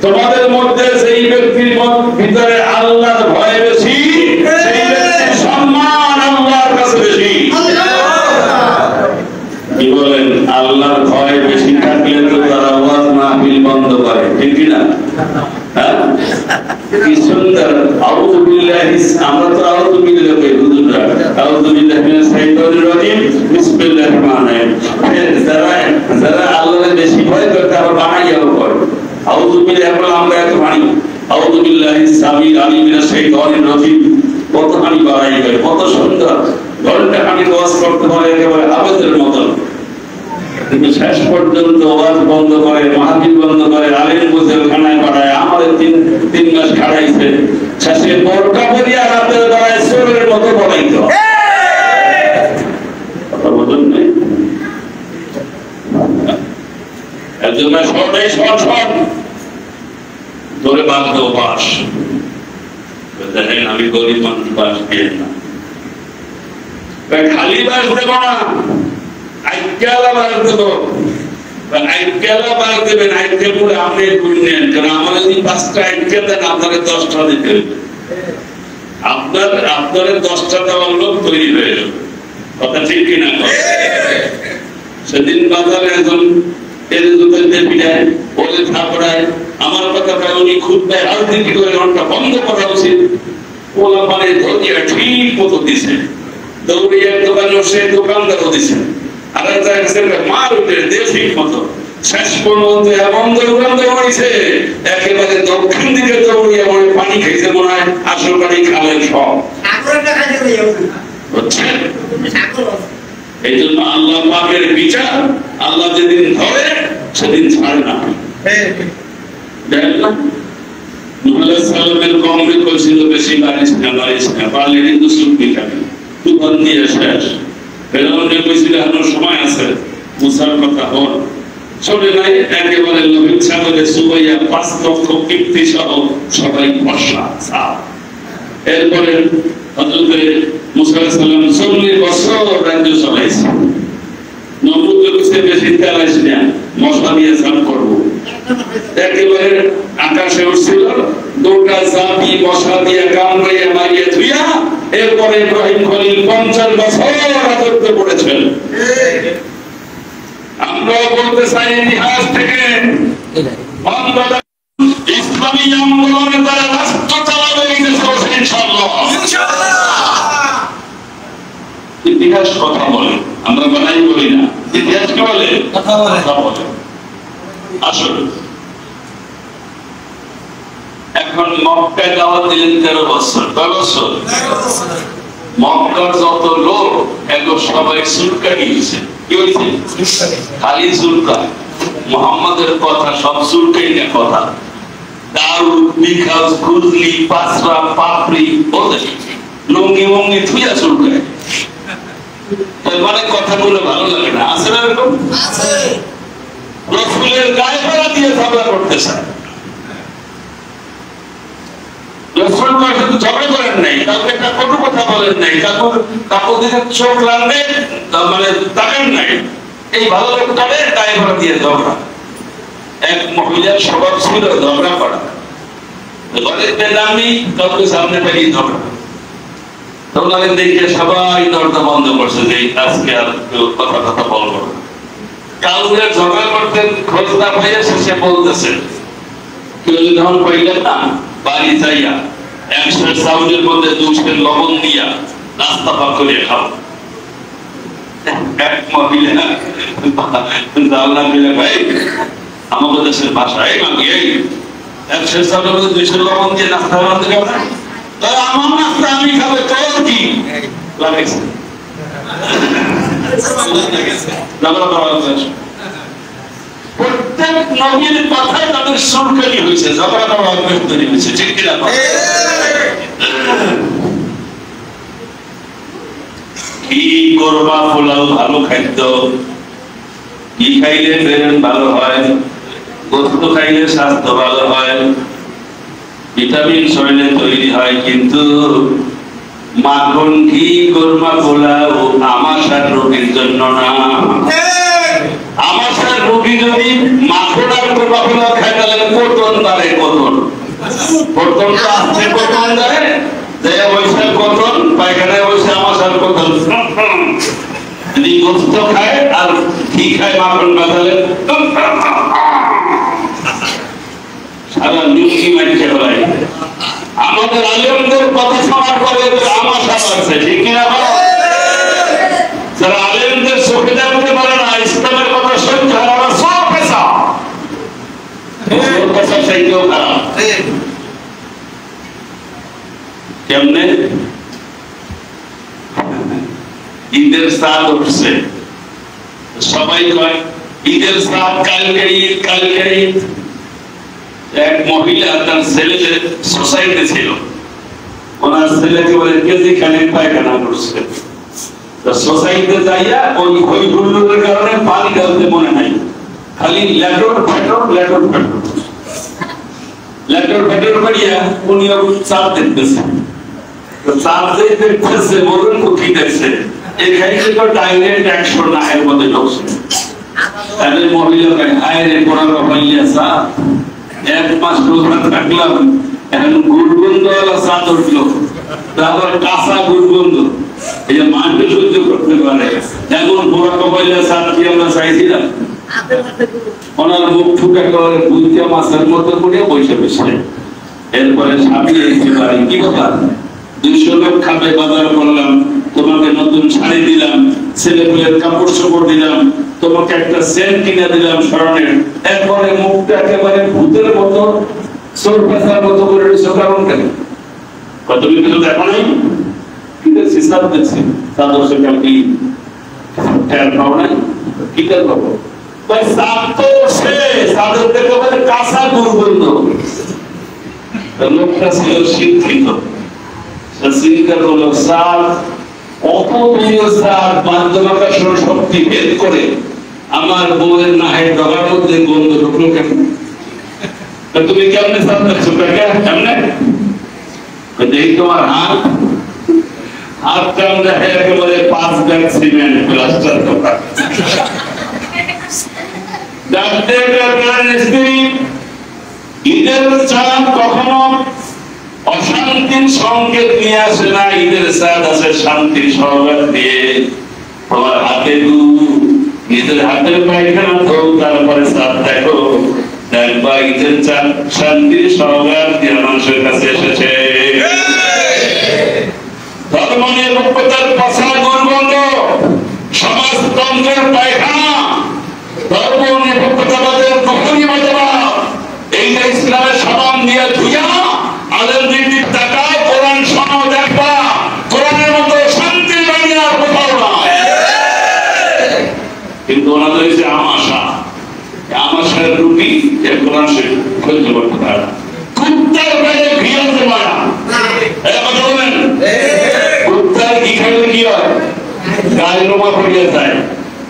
তোমাদের মধ্যে যেই ব্যক্তির ভিতরে আল্লাহর ভয় বেশি সেই ব্যক্তির সম্মান আল্লাহর কাছে বেশি। কি বলেন? আল্লাহর ভয় বেশি থাকলে তো তারা ওয়াজ মাহফিল বন্ধ করে, ঠিক কি না? হ্যাঁ, কি সুন্দর। আউযু বিল্লাহি, আমরা তো আউযু বিল্লাহি হুজুররা, আউযু বিল্লাহি মিনাশ শাইতানির রাজিম, বিসমিল্লাহির রহমানির রহিম। যারা আল্লাহর বেশি ভয় করে তারা বানাইয়াও করে আউযু বিল্লাহি, বলে আমরা এত বানি আউযু বিল্লাহি সামিল আলিম মিনাশ শাইতানির রাজিম, কত হানি বাড়াই করে, কত সুন্দর। ঘন্টা খানি ওয়াজ করতে হয় একেবারে আবেদের মতন, কিন্তু শেষ পর্যন্ত ওয়াজ বন্ধ করে, মাহফিল বন্ধ করে, আলেম বুঝের খানায় পাঠায়। আমাদের তিন মাস খাড়াইছে, শেষে বোরকা পরিয়া রাতের বেলায় চোরের মতো পড়াইতো। কথা বলেন নাই? একজন সবাই শট ধরে বাঁধতে বাস দেখেন, আমি গরিব মানুষ, বাস দিয়ে না, খালি বাস দেব না, আইকেলা বাস দেব। আইকেলা বাস দেবেন, আইকেল বলে আপনি নেন, কারণ আমার যদি 5টা আইকেল দেন আপনাকে 10টা দিতে হবে। আপনার 10টা দেওয়ার লোক তৈরি হয়ে যাবে, কথা ঠিক কিনা? সেদিন বাজারে একজন আমার কথা উনি খুব রাজনীতি করে ঘন্টা বন্ধ করা উচিত, ওলা মানে ধরিয়া ঠিক মতো দিছে, দৌড়িয়া দোকান সে দোকানদারও দিছে, আর মার উঠে দিয়ে ঠিক মতো। শেষ পর্যন্ত এমন দোকান দৌড়াইছে একেবারে দক্ষিণ দিকে দৌড়িয়া মনে পানি খেয়েছে, মনে হয় আসল পানি খালেন সব। এই জন্য আল্লাহ পাকের বিচার আল্লাহ যেদিন ধরে সেদিন ছাড়ে না। কমরে করেছিল বেশি বারিশ না, পারলে কিন্তু সুখী খাবে, তুফান দিয়ে শেষ। ফেরাউনে কইছিল এখনো সময় আছে, মুসার কথা হল চলে নাই, একেবারে লোহিত সাগরে সুবাইয়া 5 লক্ষ কীর্তি সহ সবাই বর্ষা। এরপরে হযরতে মুসা আলাইহিস সালাম 40 বছর রাজ্য চালাইছে। নমরুদের কাছে বেশি চালাইছ না, মশলা দিয়ে সাফ করব, একেবারে আকাশে উঠছিল, দুটা জাতি মশা দিয়ে কামড়াইয়া মারিয়ে ধুইয়া। এরপরে ইব্রাহিম খলিল 50 বছর রাজত্ব করেছেন। আমরা বলতে চাই ইতিহাস থেকে ইসলামী আন্দোলনের দ্বারা রাষ্ট্র চালাবে ইনশাআল্লাহ। ইতিহাস কথা বলে, আমরা বানাই বলি না। ইতিহাস কি বলে? কথা বলে। আসলে এখন মক্কায় দাওয়াত দিলেন 13 বছর। কয় বছর? মক্কার যত লোক এখন সবাই সুলকানি হয়েছে। কি হয়েছে? খালি সুলকা, মুহাম্মাদের কথা সব সুলকাই না কথা। দারুদ, মিখাজ, খুজলি, পাসরা, পাপড়ি, ওদের লুঙ্গি মঙ্গি থুইয়া সুলকায়। মানে কথাগুলো ভালো লাগে না, আছে না এরকম? রসুলের গায়ে পড়া দিয়ে ঝগড়া করতে চায়। রসুল ঝগড়া করেন নাই, কাউকে একটা কটু কথা বলেন নাই, কাকুর দিকে চোখ লাগবে মানে তাকেন নাই, এই ভালো লোকটারে গায়ে পড়া দিয়ে ঝগড়া। এক মহিলার স্বভাব ছিল ঝগড়া করা, ঘরের বেদামি কাউকে সামনে পেরিয়ে ঝগড়া। ওনাকে দেখে সবাই দরজা বন্ধ করছে যে আজকে আর কথা বলবো। কাউকে ঝগড়া করতেন, খোঁজ না পাইয়া শেষে বলতেছে, কেউ যখন পাইলেন না বাড়ি যাইয়া 100 চাউলের মধ্যে 200 লবণ দিয়া নাস্তা পাক করে খাও। এক মহিলা জানলা মিলে ভাই আমাদের দেশের ভাষায় মাগি এই 100 টাকা 200 লবণ দিয়ে নাস্তা বানাতে যাবে না আমার নাস্তা আমি খাবো তোর কি লাগাইছে প্রত্যেক নবীর কথায় তাদের সুরকারি হয়েছে ঝগড়া তৈরি হয়েছে ঠিক কিনা কি করবা পোলাও ভালো খাদ্য কি খাইলে ব্রেন ভালো হয় গোস্ত খাইলে স্বাস্থ্য ভালো হয় ভিটামিন শরীরে তৈরি হয় কিন্তু মাখন ঘি কোরমা পোলাও আমাশার রোগীর জন্য না আমাশার রোগী যদি মাখন আর কোরমা পোলাও খায় তাহলে কতন দাঁড়ে কতন কতন তো আসছে কতন দাঁড়ে যে ওইসে কতন পায়খানায় ওইসে আমাশার কতন যদি গোস্ত খায় আর ঘি খায় মাখন বাজালে সারা নিউকি মাইকে ফেলায় আমাদের আলেমদের কথা শোনার পরে আমাশা লাগছে ঠিক কিনা যারা আলেমদের চোখে দেখতে পারে না ইসলামের কথা সহ্য হয় না সব পেশা পেশা সেইটাও খারাপ কেমনে ঈদের সাদ উঠছে সবাই কয় ঈদের সাদ কালকে ঈদ কালকে ঈদ এক মহিলা তার ছেলেদের সোসাইটি ছিল ওনার ছেলেকে বলে কেজি খানিক পায়খানা করছে সোসাইটিতে যাইয়া ওই হই হুল্লোড়ের কারণে পানি ঢালতে মনে নাই খালি ল্যাটর ফেটর করিয়া উনি চাপ দেখতেছে চাপ দেখতেছে বলুন কি দেখছে এখানে তো ডাইরেক্ট 100 না এর মধ্যে ঢুকছে তাহলে মহিলা আয় পড়ার হইয়া চাপ 1 মাস রোজা থাকলাম এখন গুড়গন্ধওয়ালা চাঁদ উঠলো তারপর কাঁচা গুড়গন্ধ এই যে মানবে সহ্য করতে পারে এমন বড় কপাইলা চাঁদ কি আমরা চাইছিলাম ওনার মুখ ফুটে করে বুঝতে মাছের মতো করে বসে বসে এরপরে স্বামী এসে বাড়ি কি কথা 200 লোক খাবে বাজার করলাম তোমাকে নতুন শাড়ি দিলাম ছেলে মেয়ের কাপড় চোপড় দিলাম তোমাকে একটা সেন্ট কিনে দিলাম স্মরণের এরপরে মুখটা একেবারে ভূতের মতো চোর পেশার মতো করে রেখেছো কারণ কেন কত কিছু দেখো নাই কি দেখছি সাত দেখছি চাদর সেটা কি ঠের পাও নাই কি ঠের পাবো ভাই সাত তো সে চাদর দেখে বলে কাঁচা দুর্গন্ধ লোকটা ছিল শিক্ষিত চিন্তা করলো সাত অপপ্রিয় সাত মাধ্যমাকাশন শক্তি ভেদ করে আমার বউয়ের নাহের ডগার মধ্যে গন্ধ ঢুকলো কেন তুমি কেমনে সাত দেখছো কেমনে দেখি তোমার হাত কামড়ে একেবারে 5 ব্যাগ সিমেন্ট প্লাস্টার ঢোকা ঈদের চাঁদ কখনো অশান্তির সংকেত নিয়ে আসে না ঈদের চাঁদ আছে শান্তির সংবাদ দিয়ে তোমার হাতে নিজের হাতের পায়খানা ধো তারপরে চাঁদ দেখো দেখবা ঈদের চাঁদ শান্তির সংবাদ দিয়ে মানুষের কাছে এসেছে ধর্ম নিরপেক্ষতার পচা দুর্গন্ধ সমাজতন্ত্রের পায়খানা ধর্ম নিরপেক্ষতাবাদের কখনই মতবাদ এই যে ইসলামের সাবান দিয়ে ধুইয়া আলেম নীতির টাকা কোরআন শোনো দেখবা কোরআনের মতো শান্তির বাণী আর কোথাও নয় কিন্তু ওনাদের যে আমাশার রুটি এর কোরআন সে সহ্য করতে পারে না কুত্তার বাইরে ঘিয়াতে পারে না কথা বলেন কুত্তার কি খাইলে কি হয় গায়ে লোমা পড়িয়ে যায়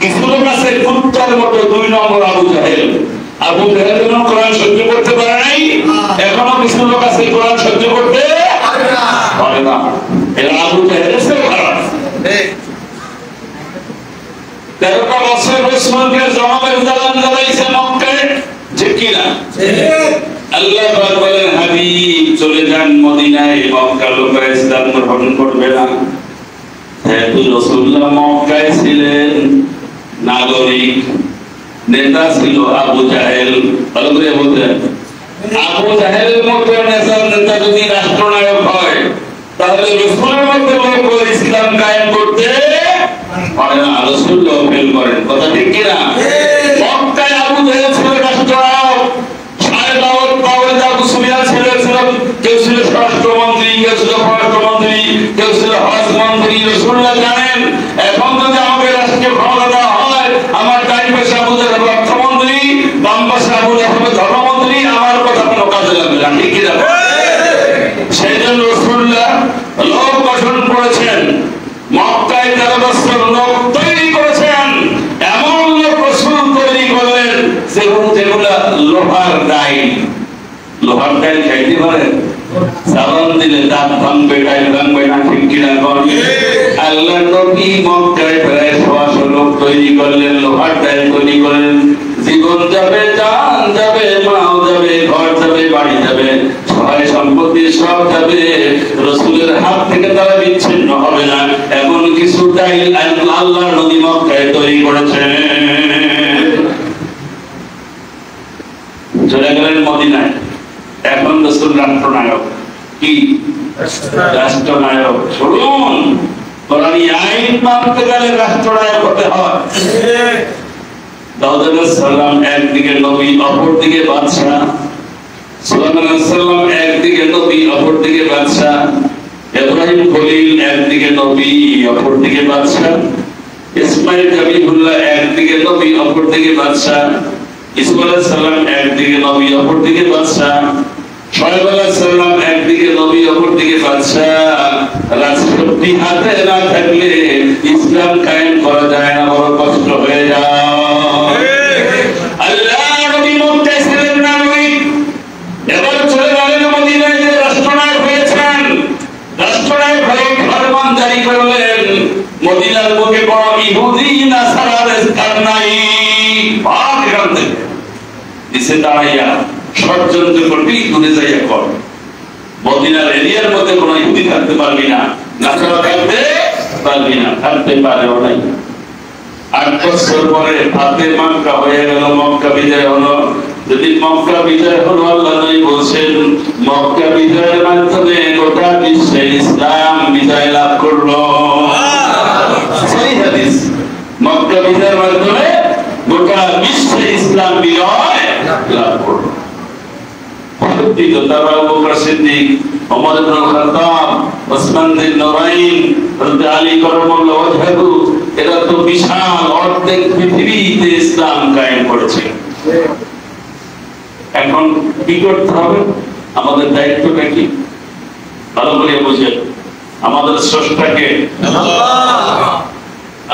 কিছু লোক আছে কুত্তার মতো 2 নম্বর আবু জাহেল যখন কোরআন সহ্য করতে পারে নাই এখনো কিছু লোক আছে কোরআন সহ্য করতে পারে না এরা আবু জাহেলের চেয়ে খারাপ 13টা বছর রাসূলকে জমাবের জালাম জ্বালাইছে মক্কায় ঠিক কি না আল্লাহ পাক বলেন হাবিব চলে যান মদিনায় মক্কা লোকেরা ইসলাম গ্রহণ করবে না যেহেতু রাসূলুল্লাহ মক্কায় ছিলেন নাগরিক নেতা ছিল আবু জাহেল ভালো করে বলতেন আবু জাহেলের মতো নেতা যদি রাষ্ট্রনায়ক হয় তাহলে রাসূলের মধ্যে ইসলাম কায়েম করতে পারে না, রাসূলও ফেল করেন। কথা ঠিক কি না? মক্কায় আবু জেহেল ছিল রাষ্ট্রনায়ক, শায়দাউদ বাওয়াজ আবু সুফিয়ান ছিল, কেউ ছিল স্বরাষ্ট্রমন্ত্রী, কেউ ছিল পররাষ্ট্রমন্ত্রী, কেউ ছিল হজ মন্ত্রী। রাসূলুল্লাহ জানেন এখন যদি আমাকে রাষ্ট্রীয় ক্ষমতা দেওয়া হয়, আমার ডান পাশে আবু জেহেল হবে অর্থমন্ত্রী, বাম পাশে আবু জেহেল হবে ধর্মমন্ত্রী, আমার কথা কোনো কাজে লাগবে না। ঠিক কি না? সেই জন্য রাসূলুল্লাহ লোক গঠন করেছেন, মক্কায় 13 বছর লোক তৈরি করেছেন, এমন লোক রাসূল তৈরি করলেন যেগুলা লোহার ডাইল। লোহার ডাইল খাইতে পারে, সাবান দিলে দাঁত ভাঙবে, ডাইল ভাঙবে না। ঠিক কিনা? আল্লাহ নবী মক্কায় প্রায় 100 লোক তৈরি করলেন, লোহার ডাইল তৈরি করলেন। জীবন যাবে, জান যাবে, মাও যাবে, ঘর যাবে, বাড়ি যাবে, সহায় সম্পত্তি সব যাবে, রাসূলের হাত থেকে তারা বিচ্ছিন্ন হবে না। এমন কিছু ডাইল আল্লাহ নবী মক্কায় তৈরি করেছেন। চলে গেলেন মদিনায়, এখন রাসূল রাষ্ট্রনায়ক। কি রাষ্ট্রনায়ক? শুনুন, কোরআনী আইন মানতে গেলে রাষ্ট্রনায়ক হতে হয়। দাউদ আলাইহিস সালাম একদিকে নবী, অপরদিকে বাদশা। সুলাইমান আলাইহিস সালাম একদিকে নবী, অপরদিকে বাদশা। ইব্রাহিম খলিল একদিকে নবী, অপরদিকে বাদশা। ইসমাঈল জবিহুল্লাহ একদিকে নবী, অপরদিকে বাদশা। ইসমাঈল আলাইহিস সালাম একদিকে নবী, অপরদিকে বাদশা। শুআয়ব আলাইহিস সালাম একদিকে নবী, অপরদিকে বাদশা। রাষ্ট্রপতি হাতে না থাকলে ইসলাম কায়েম করা যায় না, বড় কষ্ট হয়ে যায়। আল্লাহ নবী মক্কায় ছিলেন না, নবী এবার চলে গেলেন মদিনায়, যে রাষ্ট্রনায়ক হয়েছেন। রাষ্ট্রনায়ক হয়ে ফরমান জারি করলেন, মদিনার বুকে বড় ইহুদি নাসারার স্থান নাই। ভাগ এখান থেকে, নিচে দাঁড়াইয়া ষড়যন্ত্র করবি, দূরে যাইয়া কর। মদিনার এরিয়ার মধ্যে কোনো ইহুদি থাকতে পারবি না, নাসারা থাকতে পারবি না, থাকতে পারেও নাই। 8 বছর পরে ফাতে মক্কা হয়ে গেল, মক্কা বিজয় হলো। যদি মক্কা বিজয় হলো, আল্লাহ নবী বলেন মক্কা বিজয়ের মাধ্যমে গোটা বিশ্বে ইসলাম বিজয় লাভ করলো। সেই হাদিস, মক্কা বিজয়ের মাধ্যমে গোটা বিশ্বে ইসলাম বিজয় লাভ করলো। তারা আবু বকর সিদ্দিক, ওমর ইবনে খাত্তাব, ওসমান বিন নুরাইন, হযরত আলী কারামাল্লাহু ওয়াজহাহু, এরা তো বিশাল অর্ধেক পৃথিবীতে ইসলাম কায়েম করেছে। এখন কি করতে হবে? আমাদের দায়িত্বটা কি? ভালো করে বুঝেন। আমাদের স্রষ্টাকে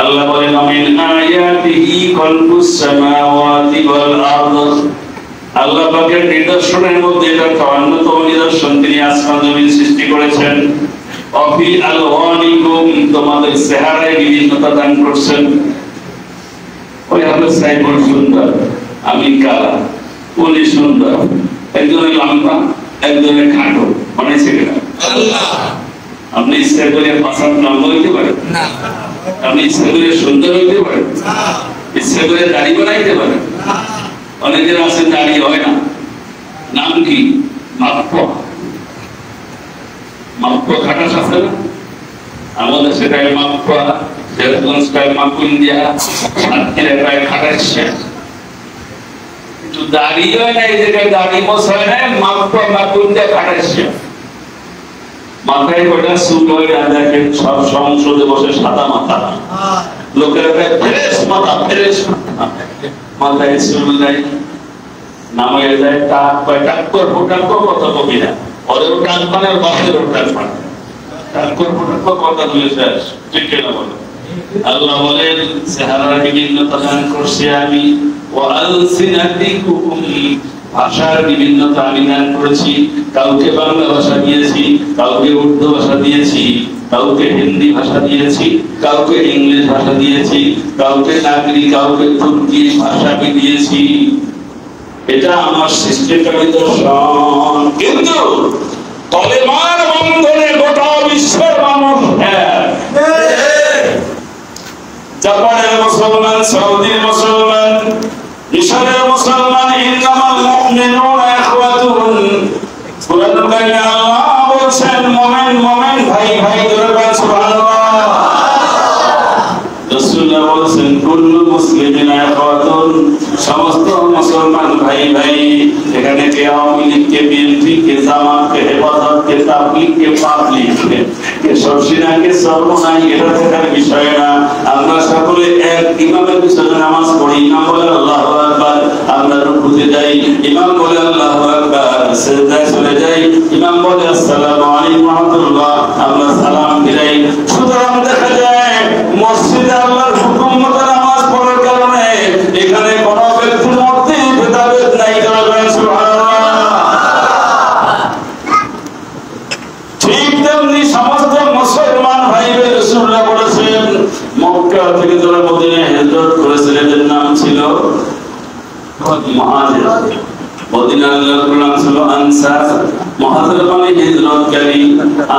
আল্লাহ বলেন, আমিন আয়াতিহি খালকুস সামাওয়াতি ওয়াল আরদ। আল্লাহ পাকের নিদর্শনের মধ্যে এটা অন্যতম নিদর্শন, তিনি আসমান জমিন সৃষ্টি করেছেন। অফি আলওয়ানিকুম, তোমাদের চেহারায় বিভিন্নতা দান করছেন। ওই হাতে সাইবল সুন্দর, আমি কালা, উনি সুন্দর, একজনের লম্বা, একজনের খাটো, মানে ছেলেরা। আপনি ইচ্ছা করে পাঁচাত লম্বা হইতে পারেন না, আপনি ইচ্ছা করে সুন্দর হইতে পারেন, ইচ্ছা করে দাড়ি বানাইতে পারেন। অনেকের আছে দাড়ি হয় না, নাম কি? মাপ্প। মাপ্প খাটা আছে না? আমাদের সেটাই মাপ্প, দেবগঞ্জটাই মাকুন্দিয়া, সাতক্ষীরাটাই খাটাচ্ছে। কিন্তু দাড়ি হয় না, এই জায়গায় দাড়ি মোছ হয় না, মাপ্প মাকুন্দিয়া খাটাচ্ছে। মাথায় কটা চুল হয় না, দেখেন সব সংসদে বসে সাদা মাথা, লোকেরা ফ্রেশ মাথা, ফ্রেশ মাথা, মাথায় চুল নাই, নামায় যায় টাক পায়, টাক্কর ফুটাক্কর কথা কবি না, ওদেরও টাক মানে বাসেরও টাক মানে, টাক্কর ফুটাক্কর কথা তুলে শেষ। ঠিক কিনা বলো? আল্লাহ বলেন চেহারার বিভিন্নতা দান করছি আমি, ওয়ালসিনাতিকুম, ভাষার বিভিন্নতা আমি দান করেছি। কাউকে বাংলা ভাষা দিয়েছি, কাউকে উর্দু ভাষা দিয়েছি, কাউকে হিন্দি ভাষা দিয়েছি, কাউকে ইংলিশ ভাষা দিয়েছি, কাউকে নাগরি, কাউকে তুর্কি ভাষা দিয়েছি। এটা আমার সৃষ্টির নিদর্শন। কিন্তু কলেমার বন্ধনে গোটা বিশ্বের মানুষ এক। জাপানের মুসলমান, সৌদির মুসলমান, মিশরের মুসলমান, ইন্নামাল মুমিনুনা ইখওয়াতুন। কুরআন কারিমে আল্লাহ বলেন মুমিন মুমিন ভাই ভাই, ধরে বলেন সুবহানাল্লাহ। রাসূল के जमात के हिफाजत के ताबलीग के पाबलीग के সবসিনা কে সর্বনাই এটা দেখার বিষয় না। আমরা সকলে এক ইমামের পিছনে নামাজ পড়ি, ইমাম বলে আল্লাহু আকবার, আমরা রুকুতে যাই, ইমাম বলে আল্লাহু আকবার, সিজদায় চলে যাই, ইমাম বলে আসসালামু আলাইকুম ওয়া রাহমাতুল্লাহ, আমরা সালাম ফিরাই। সুতরাং দেখা যায় মসজিদে আল্লাহর হুকুম মতো নামাজ পড়ার কারণে এখানে কোন ব্যক্তির মধ্যে ভেদাভেদ নাই। সুবহানাল্লাহ। ঠিক তেমনি সমস্ত মুসলমান ভাইদের রাসূলুল্লাহ বলেছেন, মক্কা থেকে যারা মদিনায় হিজরত করেছিলেন এদের নাম ছিল মুহাজির। মদিনার লোকের নাম ছিল আনসার। মুহাজির মানে হিজরতকারী,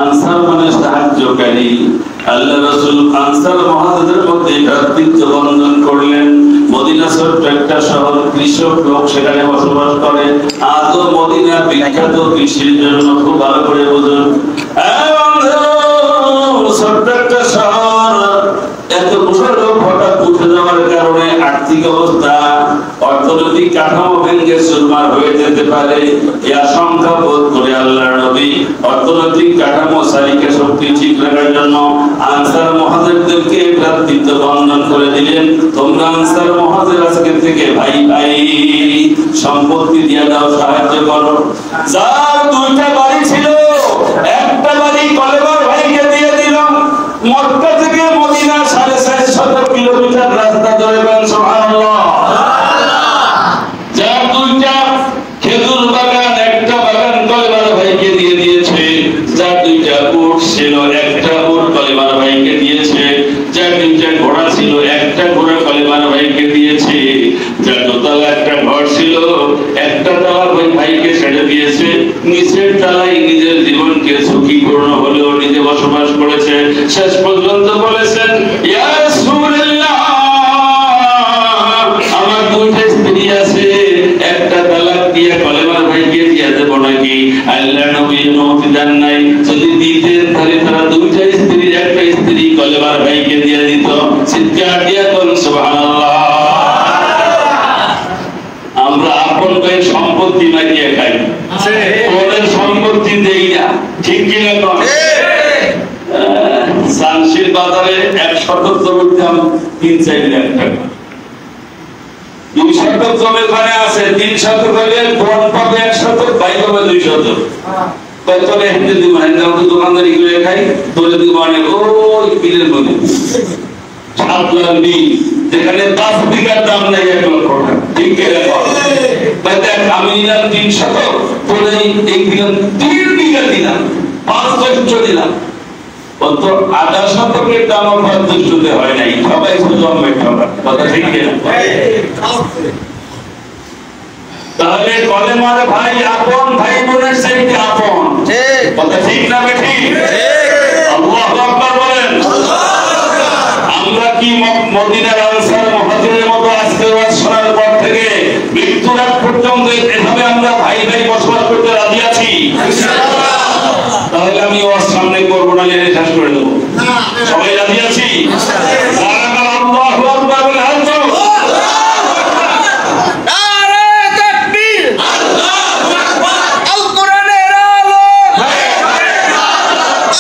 আনসার মানে সাহায্যকারী। আল্লাহ রাসূল আনসার মুহাজিরের মধ্যে ভ্রাতৃত্ব বন্ধন করলেন। মদিনা ছোট্ট একটা শহর, কৃষক লোক সেখানে বসবাস করে। আজও মদিনা বিখ্যাত কৃষির জন্য, খুব ভালো করে বুঝুন। ছোট্ট একটা শহর, এত বছর লোক হঠাৎ উঠে যাওয়ার কারণে আর্থিক অবস্থা, অর্থনৈতিক কাঠামো ভেঙে চুরমার হয়ে যেতে পারে, এই আশঙ্কা বোধ করে আল্লাহর নবী অর্থনৈতিক কাঠামো সারিকা শক্তি ঠিক রাখার জন্য আনসার মুহাজিরদেরকে ভ্রাতৃত্ব বন্ধন করে দিলেন। তোমরা আনসার মুহাজির আজকে থেকে ভাই ভাই, সম্পত্তি দিয়ে দাও, সাহায্য করো। যার দুইটা বাড়ি ছিল, একটা বাড়ি কলেমার ভাইকে দিয়ে দিলাম। মক্কা থেকে মদিনা 450 কিলোমিটার রাস্তা ধরে গেল। সুবহানাল্লাহ। যার দুইটা খেজুর বাগান, একটা বাগান কলেমার ভাইকে দিয়ে দিয়েছে। যার দুইটা উট ছিল, একটা উট কলেমার ভাইকে দিয়েছে। যার দুইটা ঘোড়া ছিল, একটা ঘোড়া কলেমার ভাইকে দিয়েছে। যার দোতলা একটা ঘর ছিল, একটা তালা ভাইকে ছেড়ে দিয়েছে। নিচের তালায় নিজের জীবনকে ঝুঁকিপূর্ণ হলেও নিজে বসবাস করেছে। শেষ পর্যন্ত বলেছেন, ইয়া রাসূলুল্লাহ, আমার দুইটা স্ত্রী আছে, একটা তালাক দিয়ে কলেমার ভাইকে দিয়ে দেব নাকি? আল্লাহ নবী অনুমতি দেন নাই। যদি দিতেন তাহলে তারা দুইটা স্ত্রী, একটা স্ত্রী কলেমার ভাইকে দিয়ে দিত। চিৎকার দিয়ে বলুন সুবহানাল্লাহ। আমরা আপন ভাইয়ের সম্পত্তি মারিয়ে খাই, ওদের সম্পত্তি দেই না, ঠিক কিনা? সানশির বাজারে 1 শতক জমির দাম 3-4 লাখ টাকা। 2 শতক জমি ওখানে আছে, 3 শতক হলে বন পাবে 1 শতক, ভাই পাবে 2 শতক। কতটা হিন্দু দিব না, আমরা তো দোকানদারি করে খাই, তোলে দিব মানে ওই বিলের মধ্যে 7 লাখ নি, যেখানে 10 বিঘার দাম নাই 1 লক্ষ টাকা, ঠিক কিনা? ভাই দেখ, আমি নিলাম 3 শতক, তোলে এই দিলাম 3 বিঘা দিলাম, 5 লক্ষ দিলাম। অত 8 শতকের দাম আমার দুষ্টতে হয় নাই, সবাই জন্মে ঠকা, কথা ঠিক কিনা? তাহলে কলেমার ভাই আপন, ভাই বোনের চাইতে আপন, কথা ঠিক না বেঠিক? আল্লাহু আকবার বলেন। আমরা কি মদিনার আনসার মুহাজিরের মতো আজকে ওয়াজ শোনার পর থেকে মৃত্যুর আগ পর্যন্ত এভাবে আমরা ভাই ভাই বসবাস করতে রাজি আছি? তাহলে আমি ওয়াজ সামনে করব না, জেনে শেষ করে দেব। সবাই রাজি আছি? আল্লাহু আকবার বলে হাত তোলো। নারে তাকবীর, আল্লাহু আকবার। আল কোরআনের আলো,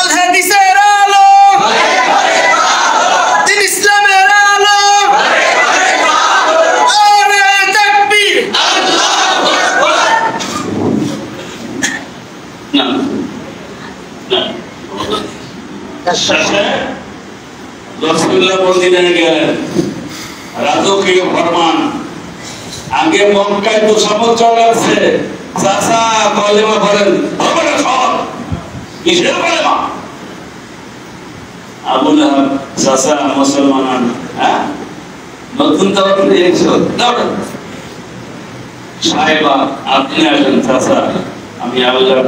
আল হাদিসের আলো, দিন ইসলামের আলো। নারে তাকবীর, আল্লাহু আকবার। না রাসূলুল্লাহ মদিনায় গেলেন, রাজকীয় ফরমান। আগে মক্কায় তো সমস্যা আছে, চাচা কলেমা পড়েন, হবে না সব, কিসের কলেমা? আবু লাহাব চাচা মুসলমান, হ্যাঁ নতুন তো আপনি সাহেবা, আপনি আসেন চাচা, আমি আবু লাহাব,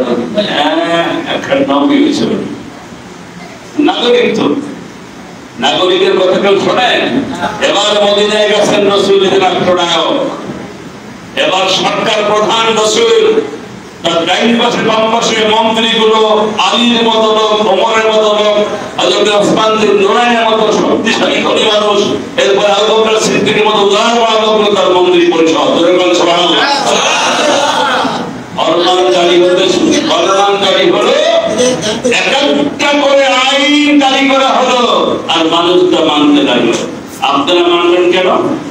হ্যাঁ এখন নবী হয়েছিল। নাগরিক তো, নাগরিকের কথা কেউ শোনেন? এবার মদিনায় গেছেন রাসূল, রাষ্ট্রনায়ক, এবার সরকার প্রধান রাসূল, তার ডাইন পাশে বাম পাশে মন্ত্রীগুলো আলীর মতো লোক, ওমরের মতো লোক, হযরত ওসমান বিন নুরাইনের মতো শক্তিশালী ধনী মানুষ, এরপর আবু বকর সিদ্দিকের মতো উদারবান লোক তার মন্ত্রী পরিষদ। সুবহানাল্লাহ। ফরমান জারি হতে বর্ণনাকারী হলো একটা করে আইন জারি করা হলো আর মানুষ তা মানতে লাগলো। আপনারা মানবেন কেন?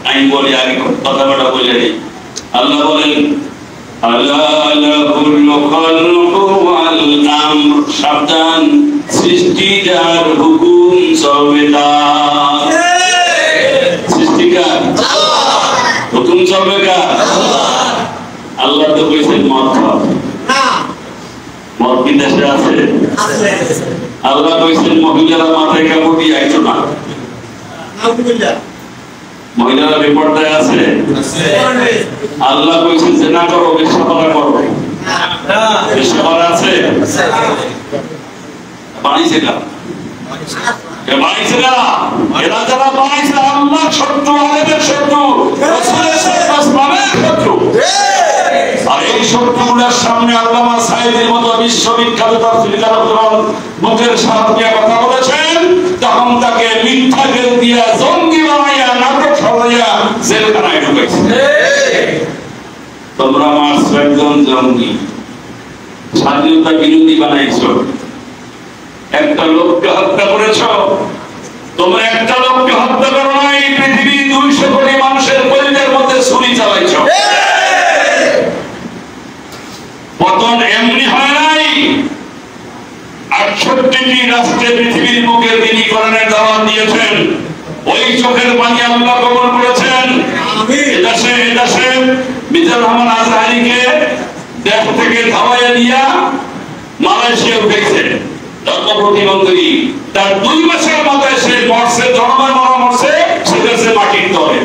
আমি বলি আগে কথাটা বলে নেই। আল্লাহ বলেন সাবধান, সৃষ্টি যার হুকুম চলবে তার। সৃষ্টিকার হুকুম চলবে কার? আল্লাহ তো কইছেন মদ খাও, মদ কি দেশে আছে? আল্লাহ কইছেন মহিলারা মাথায় কাপড় দিয়ে আইতো না, মহিলারা বেপরদায় আছে। আল্লাহ কইছেন জিনা করো, বেশ্যাপাড়া করো, বেশ্যাপাড়া আছে। বানাইছে কারা? বানাইছে কারা? এরা যারা বানাইছে আল্লাহ শত্রু, আলেমের শত্রু, রাসূলের শত্রু। আর এই শত্রুগুলোর সামনে আল্লামা সাঈদীর মতো বিশ্ববিখ্যাত তাফসীরকার মুখের সামনে কথা বলেছেন, তখন তাকে মিথ্যা গেল দিয়া জঙ্গি বানাইয়া নাটক সাজাইয়া জেলখানায় ঢুকাইছে। তোমরা মারছো একজন জঙ্গি, স্বাধীনতা বিরোধী বানাইছো, একটা লোককে হত্যা করেছো। তোমরা একটা লোককে হত্যা করো নাই, পৃথিবীর 200 কোটি মানুষের কলিজার মধ্যে ছুরি চালাইছো। পতন এমনি হয় নাই। 68টি রাষ্ট্রে পৃথিবীর বুকে তিনি কোরআনের দাওয়াত দিয়েছেন। ওই চোখের পানি আল্লাহ কবুল করেছেন। এদেশে মিজানুর রহমান আজহারীকে দেশ থেকে ধাওয়াইয়া দিয়া মালয়েশিয়া উঠেছে ধর্ম প্রতিবন্ধী। তার 2 মাসের মাথায় সে মরছে, জনগণ মরছে সে দেশে মাটির তলে।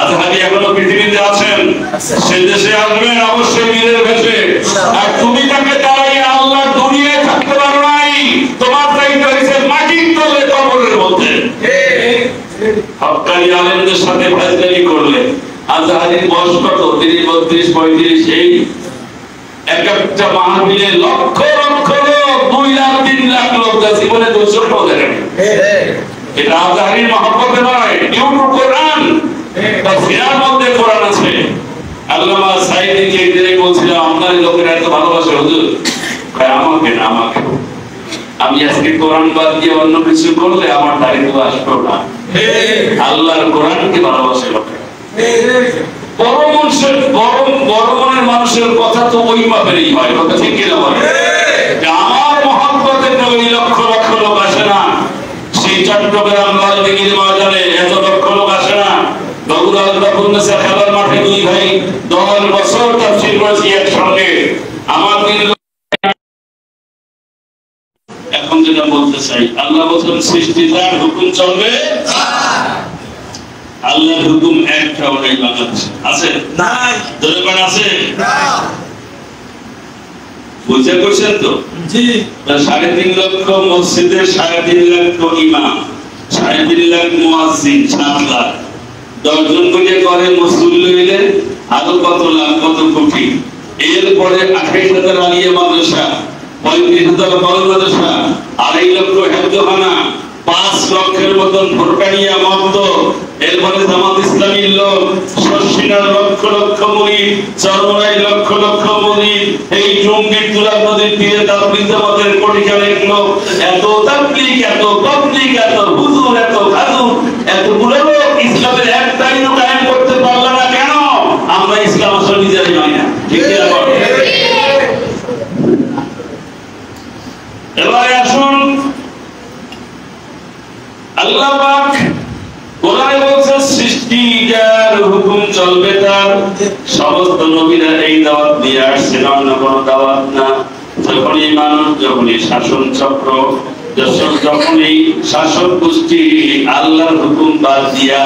আজহারী এখনো পৃথিবীতে আছেন, সে দেশে আসবেন অবশ্যই বীরের ভেসে। আর তুমি তাকে দাঁড়াইয়া আল্লাহর দুনিয়ায় থাকতে পারো নাই, তোমার দায়িত্ব হয়েছে মাটির তলে, কবরের মধ্যে। হক্কানি আলেমদের সাথে ফাজলামি করলে। আজহারীর বয়স কত? তিনি 32-35। এই এক একটা মাহফিলে লক্ষ লক্ষ লোক, 2 লাখ 3 লাখ লোক জীবনে 200 টাকা দেখেন। এটা আজহারীর মহব্বতে নয়, ইউটিউব কোরআন তাফসীরের মধ্যে কোরআন আছে। আল্লামা সাঈদীকে দিনে বলছিলাম, আপনার লোকেরা এত ভালোবাসে হুজুর। কয় আমাকে না, আমাকে। আমি আজকে কোরআন বাদ দিয়ে অন্য কিছু করলে আমার দাঁড়িয়ে আসবে না। আল্লাহর কোরআনকে ভালোবাসে লোকে। বড় মনের মানুষের কথা তো ওই মাপেরই হয়, কথা ঠিক কিনা বলে? আমার মহব্বতে ওই লক্ষ লক্ষ লোক আসে না। সেই চট্টগ্রাম লালদিঘির ময়দানে এত লক্ষ লোক আসে না। বগুড়া খেলার মাঠে 2 ভাই 10 বছর তাফসীর করেছি একসঙ্গে। আমার 3 লোক। এখন যেটা বলতে চাই, আল্লাহ বলেন সৃষ্টি তার হুকুম চলবে। আল্লাহর হুকুম একটাও নাই বাংলাদেশে, আছে? নাই। দরকার আছে? না। বুঝে করছেন তো? জি। 3.5 লক্ষ মসজিদে 3.5 লক্ষ ইমাম, 3.5 লাখ মুয়াজ্জিন, 7 লাখ। 10 জন করে মুসল্লি হইলে আরো কত লাখ, কত কোটি। এরপরে 28,000 আলিয়া মাদ্রাসা, 35,000 বড় মাদ্রাসা, 2.5 লক্ষ হেফজখানা, 5 লক্ষের মতন ভোরকানিয়া মত। এরপরে জামাত ইসলামীর লোক, শর্ষিনার লক্ষ লক্ষ মুরিদ, চরমনাই লক্ষ লক্ষ মুরিদ, এই টঙ্গীর তুরাগ নদীর তীরে তাবলীগ জামাতের কোটিখানেক লোক। এত তাবলীগ, এত পাবলিক, এত হুজুর, এত খাজুর, এতগুলো লোক ইসলামের একটা আইনও কায়েম করতে পারল না কেন? আমরা ইসলাম আসলে নিজেরাই মানি না। ঠিক কিনা বলেন? এবারে আসুন, আল্লাহ পাক কোরআনে বলছে সৃষ্টি যার হুকুম চলবে তার। সমস্ত নবীরা এই দাওয়াত দিয়ে আসছেন, অন্য কোনো দাওয়াত না। যখনই মানুষ, যখনই শাসন চক্র, যখনই শাসক গোষ্ঠী আল্লাহর হুকুম বাদ দিয়া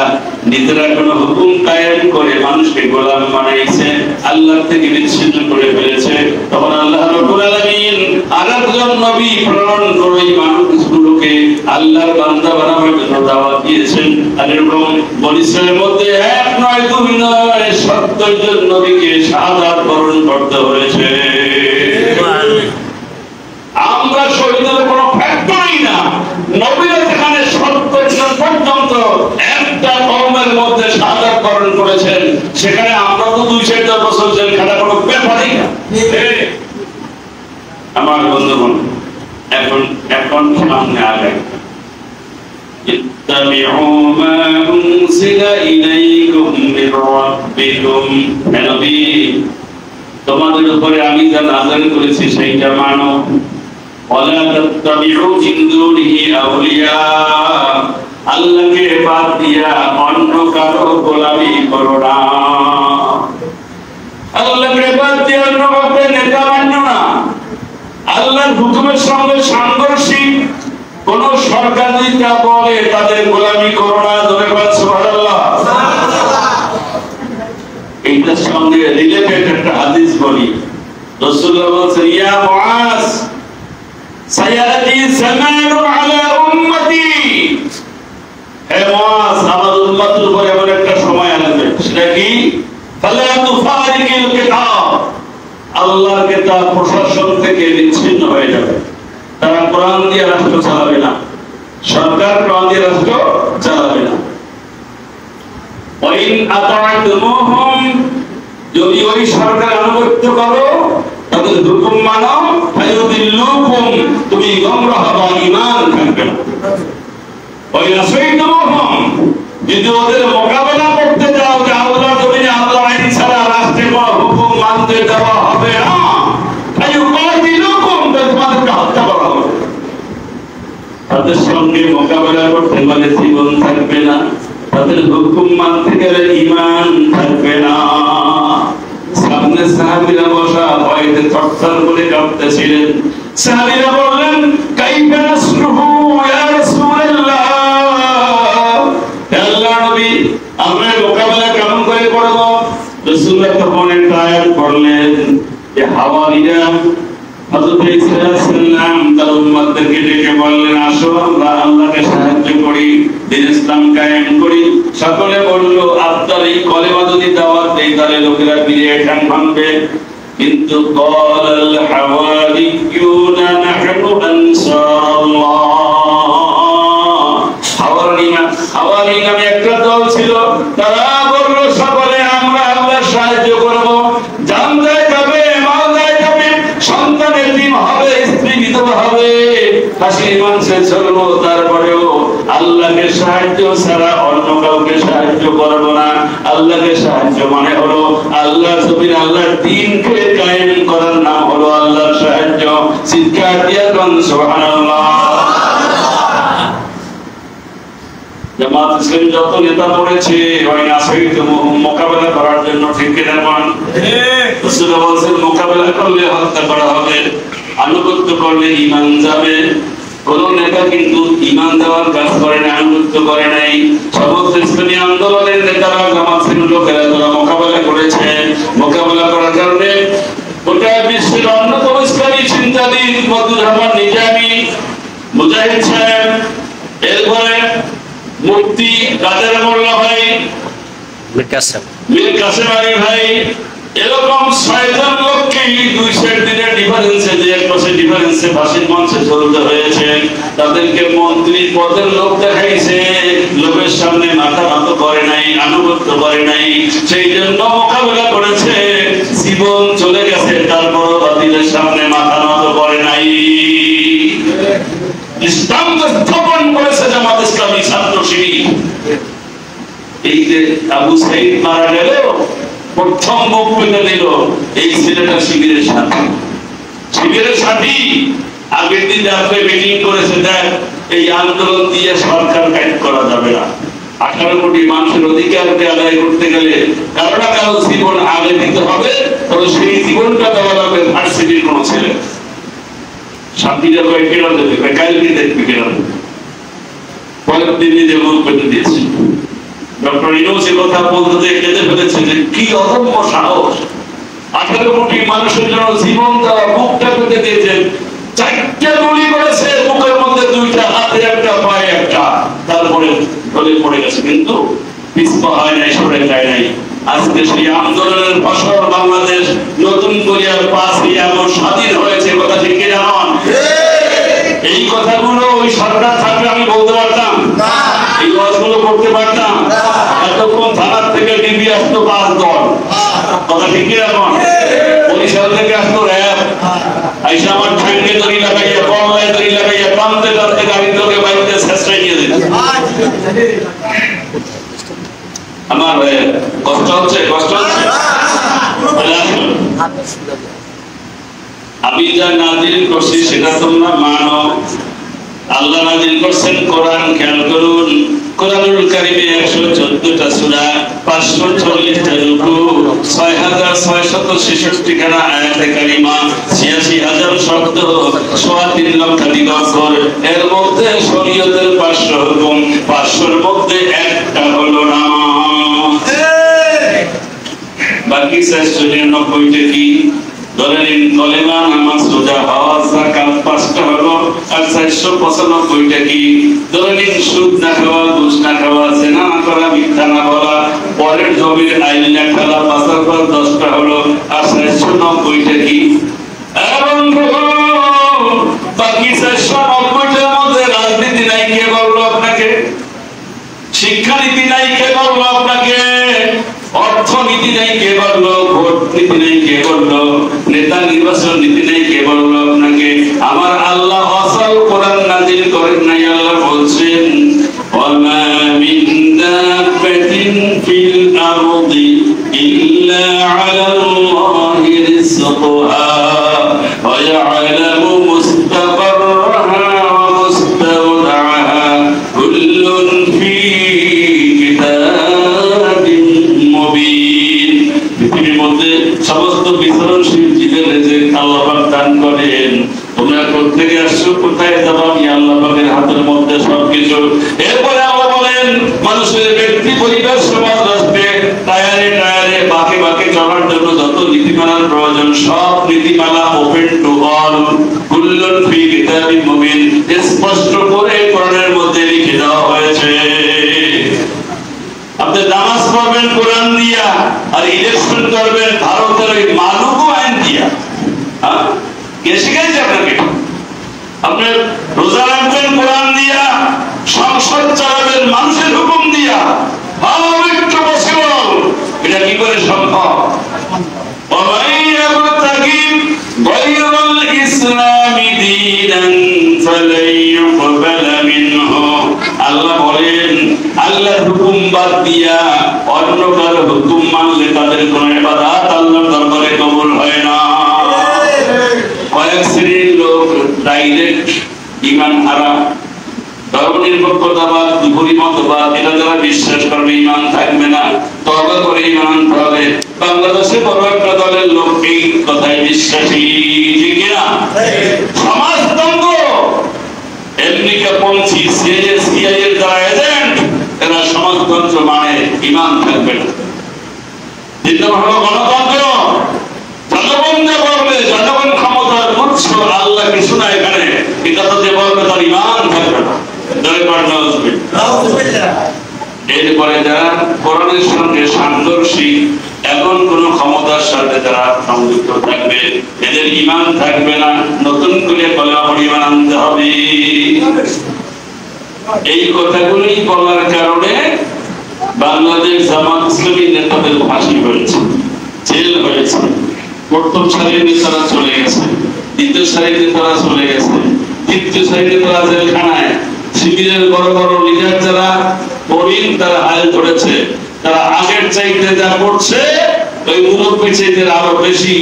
নিজেরা কোন হুকুম কায়েম করে মানুষকে গোলাম বানাইছে, আল্লাহ থেকে বিচ্ছিন্ন করে ফেলেছে, তখন আল্লাহ রাব্বুল আলামিন আরেকজন নবী প্রেরণ করে এই মানুষগুলোকে আল্লাহর বান্দা বানাবার জন্য দাওয়াত দিয়েছেন। আর এরকম বনী ইসরাইলের মধ্যে 1 নয় 2 নয় 70 জন নবীকে শাহাদাত বরণ করতে হয়েছে। আমরা শহীদের কোনো ফ্যাক্টরি না। নবীরা যেখানে 70 জন পর্যন্ত একটা কওমের মধ্যে শাহাদাত বরণ করেছেন, সেখানে আমরা তো 2-4 বছর জেল খাটা কোনো ব্যাপারই না। আমার বন্ধুগণ, এখন এখন সামনে আগাই। ইত্তাবিউ মা উনজিলা ইলাইকুম মির রাব্বিকুম। হে নবী, তোমাদের উপরে আমি যা নাযিল করেছি সেইটা মানো। ওয়ালা তাত্তাবিউ মিন দুনিহি আউলিয়া। আল্লাহকে বাদ দিয়া অন্য কারো গোলামি করো না। আল্লাহকে বাদ দিয়া অন্য কাউকে নেতা মানো না। আল্লাহর হুকুমের সঙ্গে সাংঘর্ষিক কোন সরকার যদি তা বলে তাদের গোলামি করো না। ধরে বলেন সুবহানাল্লাহ। এইটার সঙ্গে রিলেটেড একটা হাদিস বলি। রাসূলুল্লাহ বলেছেন, ইয়া মুআজ সায়াতি জামানু আলা উম্মতি। হে মুআজ, আমার উম্মতের উপরে এমন একটা সময় আসবে, সেটা কি? ফালা তুফারিকিল কিতাব। আল্লাহর কিতাব প্রশাসন থেকে বিচ্ছিন্ন হয়ে যাবে। তারা কোরআন দিয়ে রাষ্ট্র চালাবে না, সরকার কোরআন দিয়ে রাষ্ট্র চালাবে না। ওয়াইন আতা'তুমুহুম, যদি ওই সরকার আনুগত্য করো, তাদের হুকুম মানো, ফায়ুদিল্লুকুম, তুমি গোমরাহ বা ঈমান থাকবে না। ওয়াইন আসাইতুমুহুম, যদি ওদের মোকাবেলা করতে যাও যে আল্লাহ জমিনে আল্লাহ আইন ছাড়া রাষ্ট্রের কোনো হুকুম মানতে দেওয়া হবে না, ফায়ুকাতিলুকুম, তোমাদেরকে হত্যা করা হবে। তাদের সঙ্গে মোকাবেলা করতে গেলে জীবন থাকবে না, তাদের হুকুম মানতে গেলে ঈমান থাকবে না। সামনে সাহাবীরা বসা, ভয়তে থরথর করে কাঁপতেছিলেন। সাহাবীরা বললেন, কাইফা নাসরুহু ইয়া রাসূলুল্লাহ। হে আল্লাহর নবী, আমরা মোকাবেলা কেমন করে করব? রাসূলুল্লাহ তখন একটা আয়াত পড়লেন যে হাওয়ারিরা হযরত ঈসা আলাইহিস সালাম তার উম্মতদেরকে ডেকে বললেন, আসো আমরা আল্লাহকে সাহায্য করি, দ্বীন ইসলাম কায়েম করি। সকলে বলল, আপনার এই কলেমা যদি দাওয়াত দেই তাহলে লোকেরা বিরিয়ে ঠান ভাঙবে। কিন্তু ক্বালাল হাওয়ারিয়ুনা নাহনু আনসারুল্লাহ। হাওয়ারি নামে একটা দল ছিল, তারা বলল সকলে আমরা আল্লাহর সাহায্য করব। জান যায় যাবে, মাল যায় যাবে, সন্তান এতিম হবে, স্ত্রী বিধবা হবে, হাসির মাংসে চলবো, তারপরেও আল্লাহকে সাহায্য ছাড়া অন্য কাউকে সাহায্য করব না। আল্লাহকে সাহায্য মানে হলো আল্লাহর জমিনে আল্লাহর দ্বীনকে কায়েম করার নাম হলো আল্লাহর সাহায্য। চিৎকার দিয়ে কোন সুবহানাল্লাহ। জামাত ইসলামী যত নেতা পড়েছে ওই নাসিরকে মোকাবেলা করার জন্য, ঠিক কিনা বলেন? রাসূলুল্লাহ বলেছেন, মোকাবেলা করলে হত্যা করা হবে, আনুগত্য করলে ঈমান যাবে। কোন নেতা কিন্তু ঈমান দেওয়ার কাজ করে না, আনুগত্য করে নাই। সমস্ত ইসলামী আন্দোলনের নেতারা, জামাত ইসলামীর লোকেরা তারা মোকাবেলা করেছে। মোকাবেলা করার কারণে গোটা বিশ্বের অন্যতম ইসলামী চিন্তাবিদ মওদুদ রহমান নিজামী, মুজাহিদ সাহেব, এরপরে মুফতি কাদের মোল্লা ভাই, মীর কাসেম আলী ভাই, এরকম 6 জন লোককে 200 দিনের ডিফারেন্সে, যে এক মাসে ডিফারেন্সে ফাঁসির মঞ্চে ঝুলতে হয়েছে। তাদেরকে মন্ত্রী পদের লোক দেখাইছে, লোকের সামনে মাথা নত করে নাই, আনুগত্য করে নাই, সেই জন্য মোকাবেলা করেছে। জীবন চলে গেছে, তারপরও বাতিলের সামনে মাথা নত করে নাই। ইসলামকে স্থাপন করেছে জামাত ইসলামী ছাত্র শিবির। এই যে আবু সাইদ মারা গেল, প্রথম বুক পেতে দিল এই ছেলেটা শিবিরের সাথী। শিবিরের সাথী আগের দিন রাত্রে মিটিং করেছে, দেখ এই আন্দোলন দিয়ে সরকার কায়েম করা যাবে না। 18 কোটি মানুষের অধিকারকে আদায় করতে গেলে কারো না কারো জীবন আগে দিতে হবে, তবে সেই জীবনটা দেওয়া লাগবে ভার্সিটির কোন ছেলে। সাথীরা কয়েক কেন দেবে, কালকে দেখবে কেন, পরের দিন নিজে বুক পেতে দিয়েছে। ডক্টর ইউনূস এই কথা বলতে যে কেঁদে ফেলেছে যে কি অদম্য সাহস। 18 কোটি মানুষের জন্য জীবন দেওয়া, বুকটা পেতে দিয়েছেন। 4টে গুলি করেছে, বুকের মধ্যে 2টা, হাতে একটা, পায়ে একটা, তারপরে গলে পড়ে গেছে, কিন্তু পিছপা হয় নাই, সরে যায় নাই। আজকে সেই আন্দোলনের ফসল বাংলাদেশ নতুন করে 5ই আগস্ট স্বাধীন হয়েছে, কথা ঠিক কি জানেন? এই কথাগুলো ওই সরকার থাকলে আমি বলতে পারতাম, এই ওয়াজগুলো করতে পারতাম। এতক্ষণ থানার থেকে ডিবি আসতো 5 দল, কথা ঠিক কি জানেন? বরিশাল থেকে আসতো র‍্যাব, আইসা আমার আমার কষ্ট হচ্ছে আমি যা নাজিল করছি সেটা তোমরা মানো। আল্লাহ নাজিল করছেন কোরআন, খেয়াল করুন কোরআনুল কারীমে 114টা সূরা, 540টা রুকু, 6666 খানা আয়াতে কারিমা, 86000 শব্দ, 3.5 লক্ষাধিক অক্ষর। এর মধ্যে শরীয়তের 500 হুকুম, 500-র মধ্যে একটা হলো নামাজ। বাকি 499টা কি? ধরেন কলেমা, নামাজ, রোজা, হজ, যাকাত 5টা হলো। আর 495টা কি? ধরেন সুদ না খাওয়া, ঘুষ না খাওয়া, জিনা না করা, মিথ্যা না বলা, পরের জমির আইন না খেলা, পাচার করা 10টা হলো। আর 490টা কি? এবং বাকি 490টার মধ্যে রাজনীতি নাই, কে বললো আপনাকে? শিক্ষানীতি নাই, কে বললো আপনাকে? অর্থনীতি নাই, কে বললো? ভোট নীতি নাই, কে বললো? নেতা নির্বাচন নীতি নাই, কে বললো আপনাকে? আমার আল্লাহ আসল কোরআন নাযিল করেন নাই। আল্লাহ বলছেন ওয়ামা মিন দাব্বাতিন ফিল আরদি ইল্লা আলাল্লাহি রিজকুহা ওয়া ইয়ালামু মুস্তাকাররাহা ওয়া মুস্তাওদাআহা কুল্লুন ফি কিতাবিন মুবিন। পৃথিবীর মধ্যে সমস্ত বিচরণশীল জীবের রিজিক আল্লাহ পাক দান করেন। তোমরা কোত্থেকে আসছো, কোথায় যাবো? আমি আল্লাহ পাকের হাতের মধ্যে সবকিছু। এরপরে আল্লাহ বলেন মানুষের ব্যক্তি, পরিবার, সমাজ, রাষ্ট্রে টায়ারে টায়ারে বাঁকে বাঁকে চলার জন্য যত নীতিমালার প্রয়োজন সব নীতিমালা ওপেন টু অল, কুল্লুন ফি কিতাবিন মুবিন, স্পষ্ট করে কোরআনের মধ্যে লিখে দেওয়া হয়েছে। আপনি নামাজ পড়বেন কোরআন দিয়া, আর ইলেকশন করবেন ভারতের ওই মালুকু আইন দিয়া। কে শিখাইছে আপনাকে? আপনি রোজা রাখবেন কোরআন দিয়া, সংসদ চালাবেন মানুষের হুকুম দিয়া। একটু পসিবল, এটা কি করে সম্ভব? আল্লাহ বলেন আল্লাহর হুকুম বাদ দিয়া অন্য কারো হুকুম মানলে তাদের কোনো ইবাদত আল্লাহর দরবারে কবুল হয় না। কয়েক শ্রেণীর লোক ডাইরেক্ট ঈমান হারা, ধর্মনিরপেক্ষতাবাদ, পরিমতবাদ, এটা যারা বিশ্বাস করবে ঈমান থাকবে না, তওবা করে ঈমান আনতে হবে। বাংলাদেশে বড় একটা দলের লোক এই কথায় বিশ্বাসী, ঠিক না? সমাজতন্ত্র, আমেরিকা পন্থী, সিআইএ এর যারা এজেন্ট, এরা সমাজতন্ত্র মানে ঈমান থাকবে না। দ্বিতীয় হলো গণতন্ত্র, জনগণ যা বলবে, জনগণ ক্ষমতার উৎস, আল্লাহ কিছু না এখানে, এটা তো যে বলবে তার ঈমান থাকবে না। এরপরে যারা কোরআনের সঙ্গে সাংঘর্ষিক, এখন কোন ক্ষমতার সাথে যারা সংযুক্ত থাকবে, এদের ঈমান থাকবে না। নতুন করে কলেমা পড়ে ঈমান আনতে হবে। এই কথাগুলি বলার কারণে বাংলাদেশ জামাত ইসলামী নেতাদের ফাঁসি হয়েছে, জেল হয়েছে, প্রথম সারির নেতারা চলে গেছে, দ্বিতীয় সারির নেতারা চলে গেছে, তৃতীয় সারির নেতারা জেলখানায়। শিবিরের বড় বড় লিডার যারা প্রবীণ, তারা হাল ধরেছে। তারা আগের চাইতে যা করছে, ওই মুরব্বী চাইতে আরো বেশি,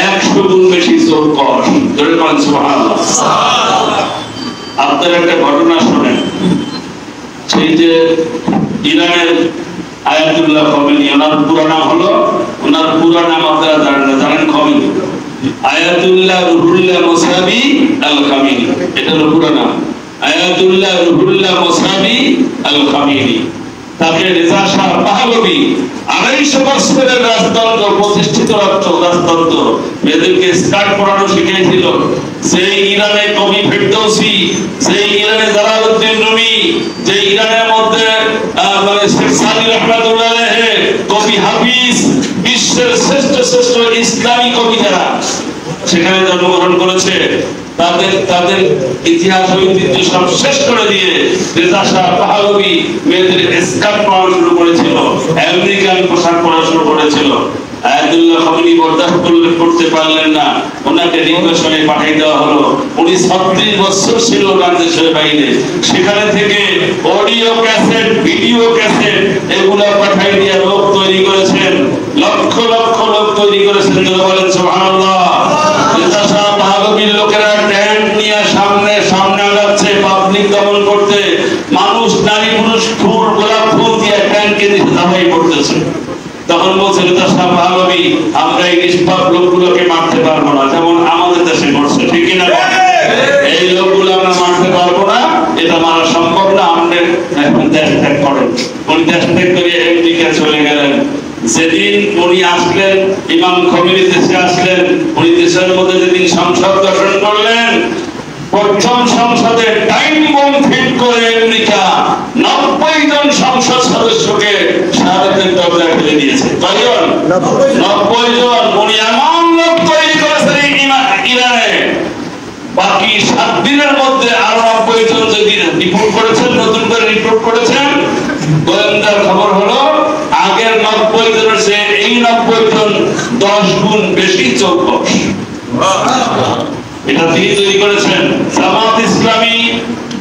100 গুণ বেশি জোর কর। ধরে পান সুবহানাল্লাহ। আপনার একটা ঘটনা শোনেন, সেই যে ইরানের আয়াতুল্লাহ খমেনি, ওনার পুরো নাম হলো, ওনার পুরো নাম আপনারা জানেন না, জানেন খমেনি, আয়াতুল্লাহ রুহুল্লাহ মুসাবি আল খামেনি, এটা হলো পুরো নাম। আয়াতুল্লাহ রুহুল্লাহ মুসাবি আল খামেনি। তাকে রেজা শাহ পাহলভী 250 বছরের রাজতন্ত্র প্রতিষ্ঠিত রাজতন্ত্র, এদেরকে স্কার্ট পরানো শিখিয়েছিল। সেই ইরানে কবি ফেরদৌসি, সেই ইরানে জালালউদ্দিন রুমি, যে ইরানের মধ্যে মানে শেখ সাদি রহমাতুল্লাহ আলাইহি, কবি হাফিজ, বিশ্বের শ্রেষ্ঠ শ্রেষ্ঠ ইসলামী কবি যারা সেখানে জন্মগ্রহণ করেছে, তাদের তাদের ইতিহাস ঐতিহ্য সব শেষ করে দিয়ে রেজা শাহ পাহলভী মেয়েদের স্কার্ট পরা শুরু করেছিল, আমেরিকান পোশাক পরা শুরু করেছিল। আয়াতুল্লাহ খামেনি বরদাস্ত করতে পারলেন না, ওনাকে নির্বাসনে পাঠিয়ে দেওয়া হলো। উনি 36 বছর ছিল বাংলাদেশের বাইরে, সেখানে থেকে অডিও ক্যাসেট, ভিডিও ক্যাসেট এগুলা পাঠিয়ে দিয়ে লোক তৈরি করেছেন, লক্ষ লক্ষ লোক তৈরি করেছেন। যারা বলেন সুবহানাল্লাহ। রেজা শাহ পাহলভীর লোকেরা ট্যাঙ্ক নিয়ে সামনে সামনে যাচ্ছে পাবলিক দমন করতে, মানুষ নারী পুরুষ ফুল গোলাপ ফুল দিয়ে ট্যাঙ্কে দিয়ে ধাওয়াই করতেছে। তখন বলছে রেজা শাহ পাহলভী, আমরা এই নিষ্পাপ লোকগুলোকে মারতে পারবো না, যেমন আমাদের দেশে করছে, ঠিক কিনা? এই লোকগুলো আমরা মারতে পারবো না, এটা মারা সম্ভব না, আমাদের এখন দেশ ত্যাগ করেন। উনি দেশ ত্যাগ করে আমেরিকা চলে গেলেন। যেদিন উনি আসলেন, ইমাম খমেনি দেশে আসলেন, উনি দেশের মধ্যে যেদিন সংসদ গঠন করলেন, প্রথম সংসদে টাইম বোম ফিট করে আমেরিকা 90 জন সংসদ সদস্যকে শাহাদাতের দরজায় ফেলে দিয়েছে। কয়জন? 90 জন। উনি এমন লোক তৈরি করেছেন ইরানে, বাকি 7 দিনের মধ্যে আরো 90 জন যদি রিপোর্ট করেছেন, নতুন করে রিপোর্ট করেছেন। গোয়েন্দার খবর হলো আগের 90 জনের চেয়ে এই 90 জন 10 গুণ বেশি চৌকস। এটা তিনি তৈরি করেছেন। জামাত ইসলামী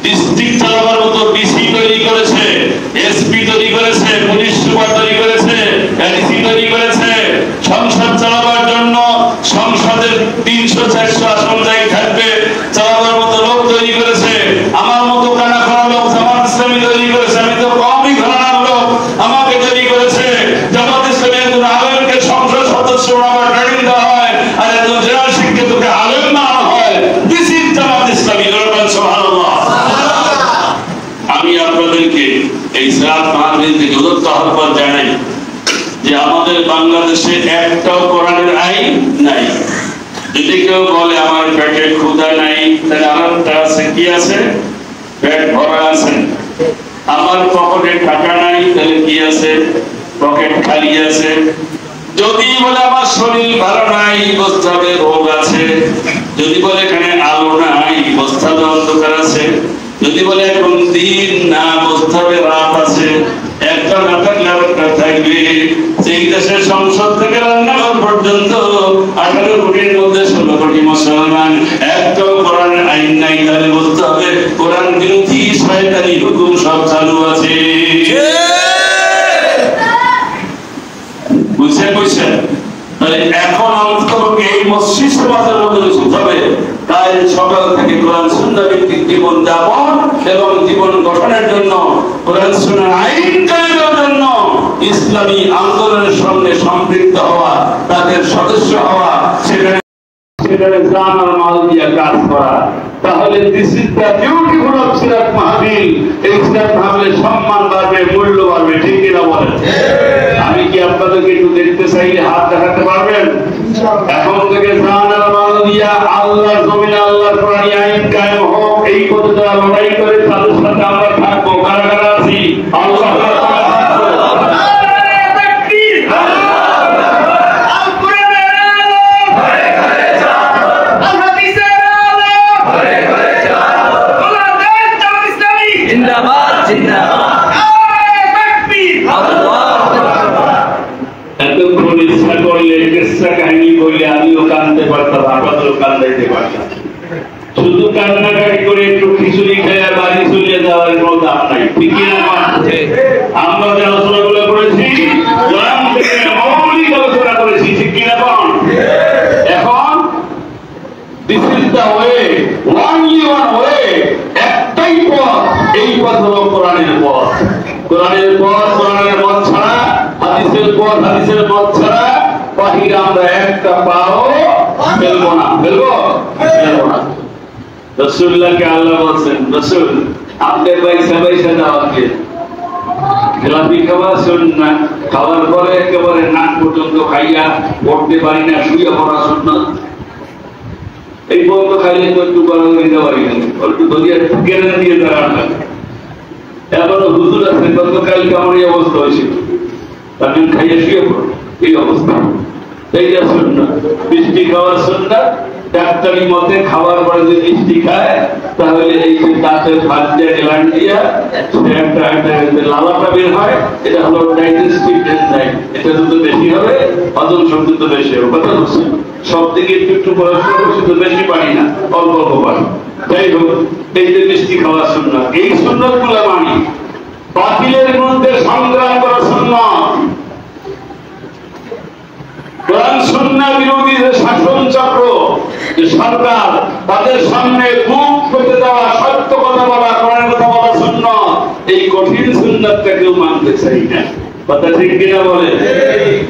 ডিস্ট্রিক্ট চালাবার মতো ডিসি তৈরি করেছে, এসপি তৈরি করেছে, পুলিশ সুপার তৈরি করেছে, এডিসি তৈরি করেছে। সংসদ চালাবার জন্য সংসদের 300-400 আসন জায়গা থাকবে, চালাবার মতো লোক তৈরি করেছে। আমার মতো কানা করা লোক জামাত ইসলামী তৈরি করেছে। আমি তো কমই ঘরানার লোক, আমাকে তৈরি করেছে। জামাত ইসলামী একজন আলেমকে সংসদ সদস্য বানাবার ট্রেনিং দেওয়া হয়, আর একজন জেনারেল শিক্ষিতকে আলেম বানানো হয়। This is Jamaat Islami. সুবহানাল্লাহ। আমি আপনাদেরকে এই সিরাত মাহফিল থেকে উদ্যত আহ্বান জানাই যে আমাদের বাংলাদেশে একটাও কোরআনের আইন নাই। যদি কেউ বলে আমার পেটে ক্ষুধা নাই, তাহলে আরেকটা আছে, কি আছে? পেট ভরা আছে। আমার পকেটে টাকা নাই, তাহলে কি আছে? পকেট খালি আছে। যদি বলে আমার শরীর ভালো নাই, বুঝতে হবে রোগ আছে। যদি বলে এখানে আলো নাই, বুঝতে হবে অন্ধকার আছে। যদি বলে এখন দিন না, বুঝতে হবে রাত আছে। একটা না থাকলে আরেকটা থাকবে। সেই দেশের সংসদ থেকে রান্নাঘর পর্যন্ত 18 কোটির মধ্যে 16 কোটি মুসলমান, একটাও কোরআনের আইন নাই, তাহলে বুঝতে হবে কোরআন বিরোধী শয়তানি হুকুম সব চালু আছে। বুঝছেন? তাহলে এখন অন্তত এই মসজিদ সমাজের মধ্যে হবে, তাই সকাল থেকে কোরআন সুন্নাহ ভিত্তিক জীবন যাপন এবং জীবন গঠনের জন্য, কোরআন সুন্নাহ আইন কায়েমের জন্য ইসলামী আন্দোলনের সঙ্গে সম্পৃক্ত হওয়া, তাদের সদস্য হওয়া, সেখানে জান আর মাল দিয়ে কাজ করা। তাহলে this is the beautiful of Seerat Mahfil. এই সিরাত মাহফিলের সম্মান বাড়বে, মূল্য বাড়বে, ঠিক কিনা বলেন? আমি কি আপনাদেরকে একটু দেখতে চাইলে হাত দেখাতে পারবেন? এখন থেকে জান আর মাল দিয়া আল্লাহর জমিনে আল্লাহর কোরআন আইন কায়েম হোক, এই পথে যারা লড়াই করে তাদের সাথে আমরা থাকবো। কারা কারা আছি? আল্লাহ শুধু কান্নাকাটি করে একটু খিচুড়ি খেয়ে বাড়ি চলে যাওয়ার কোনো দাম নাই, ঠিক কিনা? আমরা যে আলোচনাগুলো করেছি, মৌলিক আলোচনা করেছি, ঠিক কিনা? এখন this is the way, only one way, একটাই পথ। এই পথ হলো কোরআনের পথ। কোরআনের পথ, কোরআনের পথ ছাড়া, হাদিসের পথ, হাদিসের পথ ছাড়া বাহিরে আমরা একটা পাও ফেলবো না। ফেলবো না। রাসূলুল্লাহকে আল্লাহ বলেন, রাসূল আপনার পয়সা দাওয়াত দিয়ে খেলাপি খাওয়া সুন্নাত, খাওয়ার পরে একেবারে নাক পর্যন্ত খাইয়া পড়তে পারি না, শুয়ে পড়া সুন্নাত। এই পর্যন্ত খাইলে তো একটু করা দিতে পারি না, একটু ধরিয়া কেড়ে দিয়ে দাঁড়ান। এখনো হুজুর আছে, গতকালকে আমার এই অবস্থা হয়েছিল, তাকে খাইয়া শুয়ে পড়ো, এই অবস্থা। এইটা সুন্নাত। বৃষ্টি খাওয়া সুন্নাত, ডাক্তারি মতে খাবার পরে যদি মিষ্টি খায় তাহলে এই যে দাঁতের ভাজ্যা গ্ল্যান্ড দিয়া সে একটা লালাটা বের হয়, এটা হলো ডাইজেস্টিভ এনজাইম। এটা যত বেশি হবে হজম শক্তি তো বেশি হবে। কথা বলছি সব দিকে একটু একটু পড়াশোনা করছি তো বেশি পারি না, অল্প অল্প পারি। যাই হোক, এই যে মিষ্টি খাওয়ার সুন্নাত, এই সুন্নাত গুলা মানি। বাতিলের বিরুদ্ধে সংগ্রাম করা সুন্নাত। কোরআন সুন্নাহ বিরোধী যে শাসন চক্র, যে সরকার, তাদের সামনে বুক পেতে দেওয়া, সত্য কথা বলা, কোরআনের কথা বলা সুন্নাত, এই কঠিন সুন্নাতটা কেউ মানতে চাই না। কথা ঠিক কিনা বলে?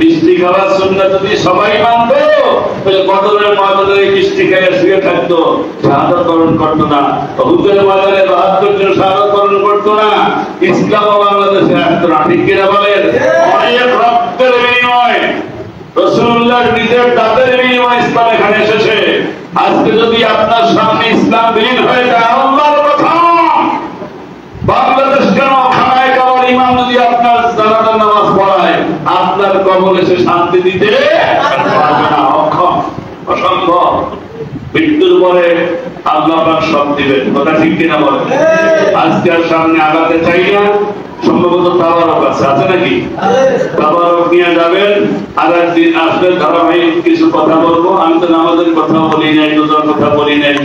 মিষ্টি খাওয়ার সুন্নাত যদি সবাই মানতো তাহলে বদরের ময়দানে মিষ্টি খেয়ে শুয়ে থাকতো, শাহাদাত বরণ করতো না। হুজুরের ময়দানে ৭২ জন শাহাদাত বরণ করতো না, ইসলাম বাংলাদেশে আসতো না। ঠিক কিনা বলেন? অনেক রক্তের বিনিময়, রাসূলুল্লাহর নিজের দাঁতের বিনিময়ে ইসলাম এখানে এসেছে। আজকে যদি আপনার সামনে ইসলাম বিলীন হয়ে যায়, আল্লাহর কথা, বাংলাদেশ কেন খানায় কাবার ইমাম যদি আপনার জানাজার নামাজ পড়ায়, আপনার কবরে এসে শান্তি দিতে পারবে না। অক্ষম, অসম্ভব। মৃত্যুর পরে আল্লাহ পাক সব দিবেন। কথা ঠিক কিনা বলেন? আজকে আর সামনে আগাতে চাই না। সম্ভবত তাবারক আছে নাকি? তাবারক নিয়ে যাবেন, আর একদিন আসলে ধারাবাহিক কিছু কথা বলবো। আমি তো নামাজের কথা বলি নাই, রোজার কথা বলি নাই,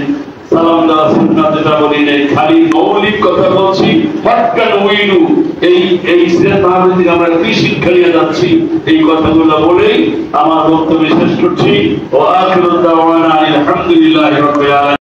সালাম দেওয়া সুন্নাত যেটা বলি নাই, খালি মৌলিক কথা বলছি। ফাক্কান উইলু, এই সিরাত মাহফিল থেকে আমরা কি শিক্ষা নিয়ে যাচ্ছি, এই কথাগুলো বলেই আমার বক্তব্য শেষ করছি। ওয়া আখিরু দাওয়ানা আলহামদুলিল্লাহি রাব্বিল আলামিন।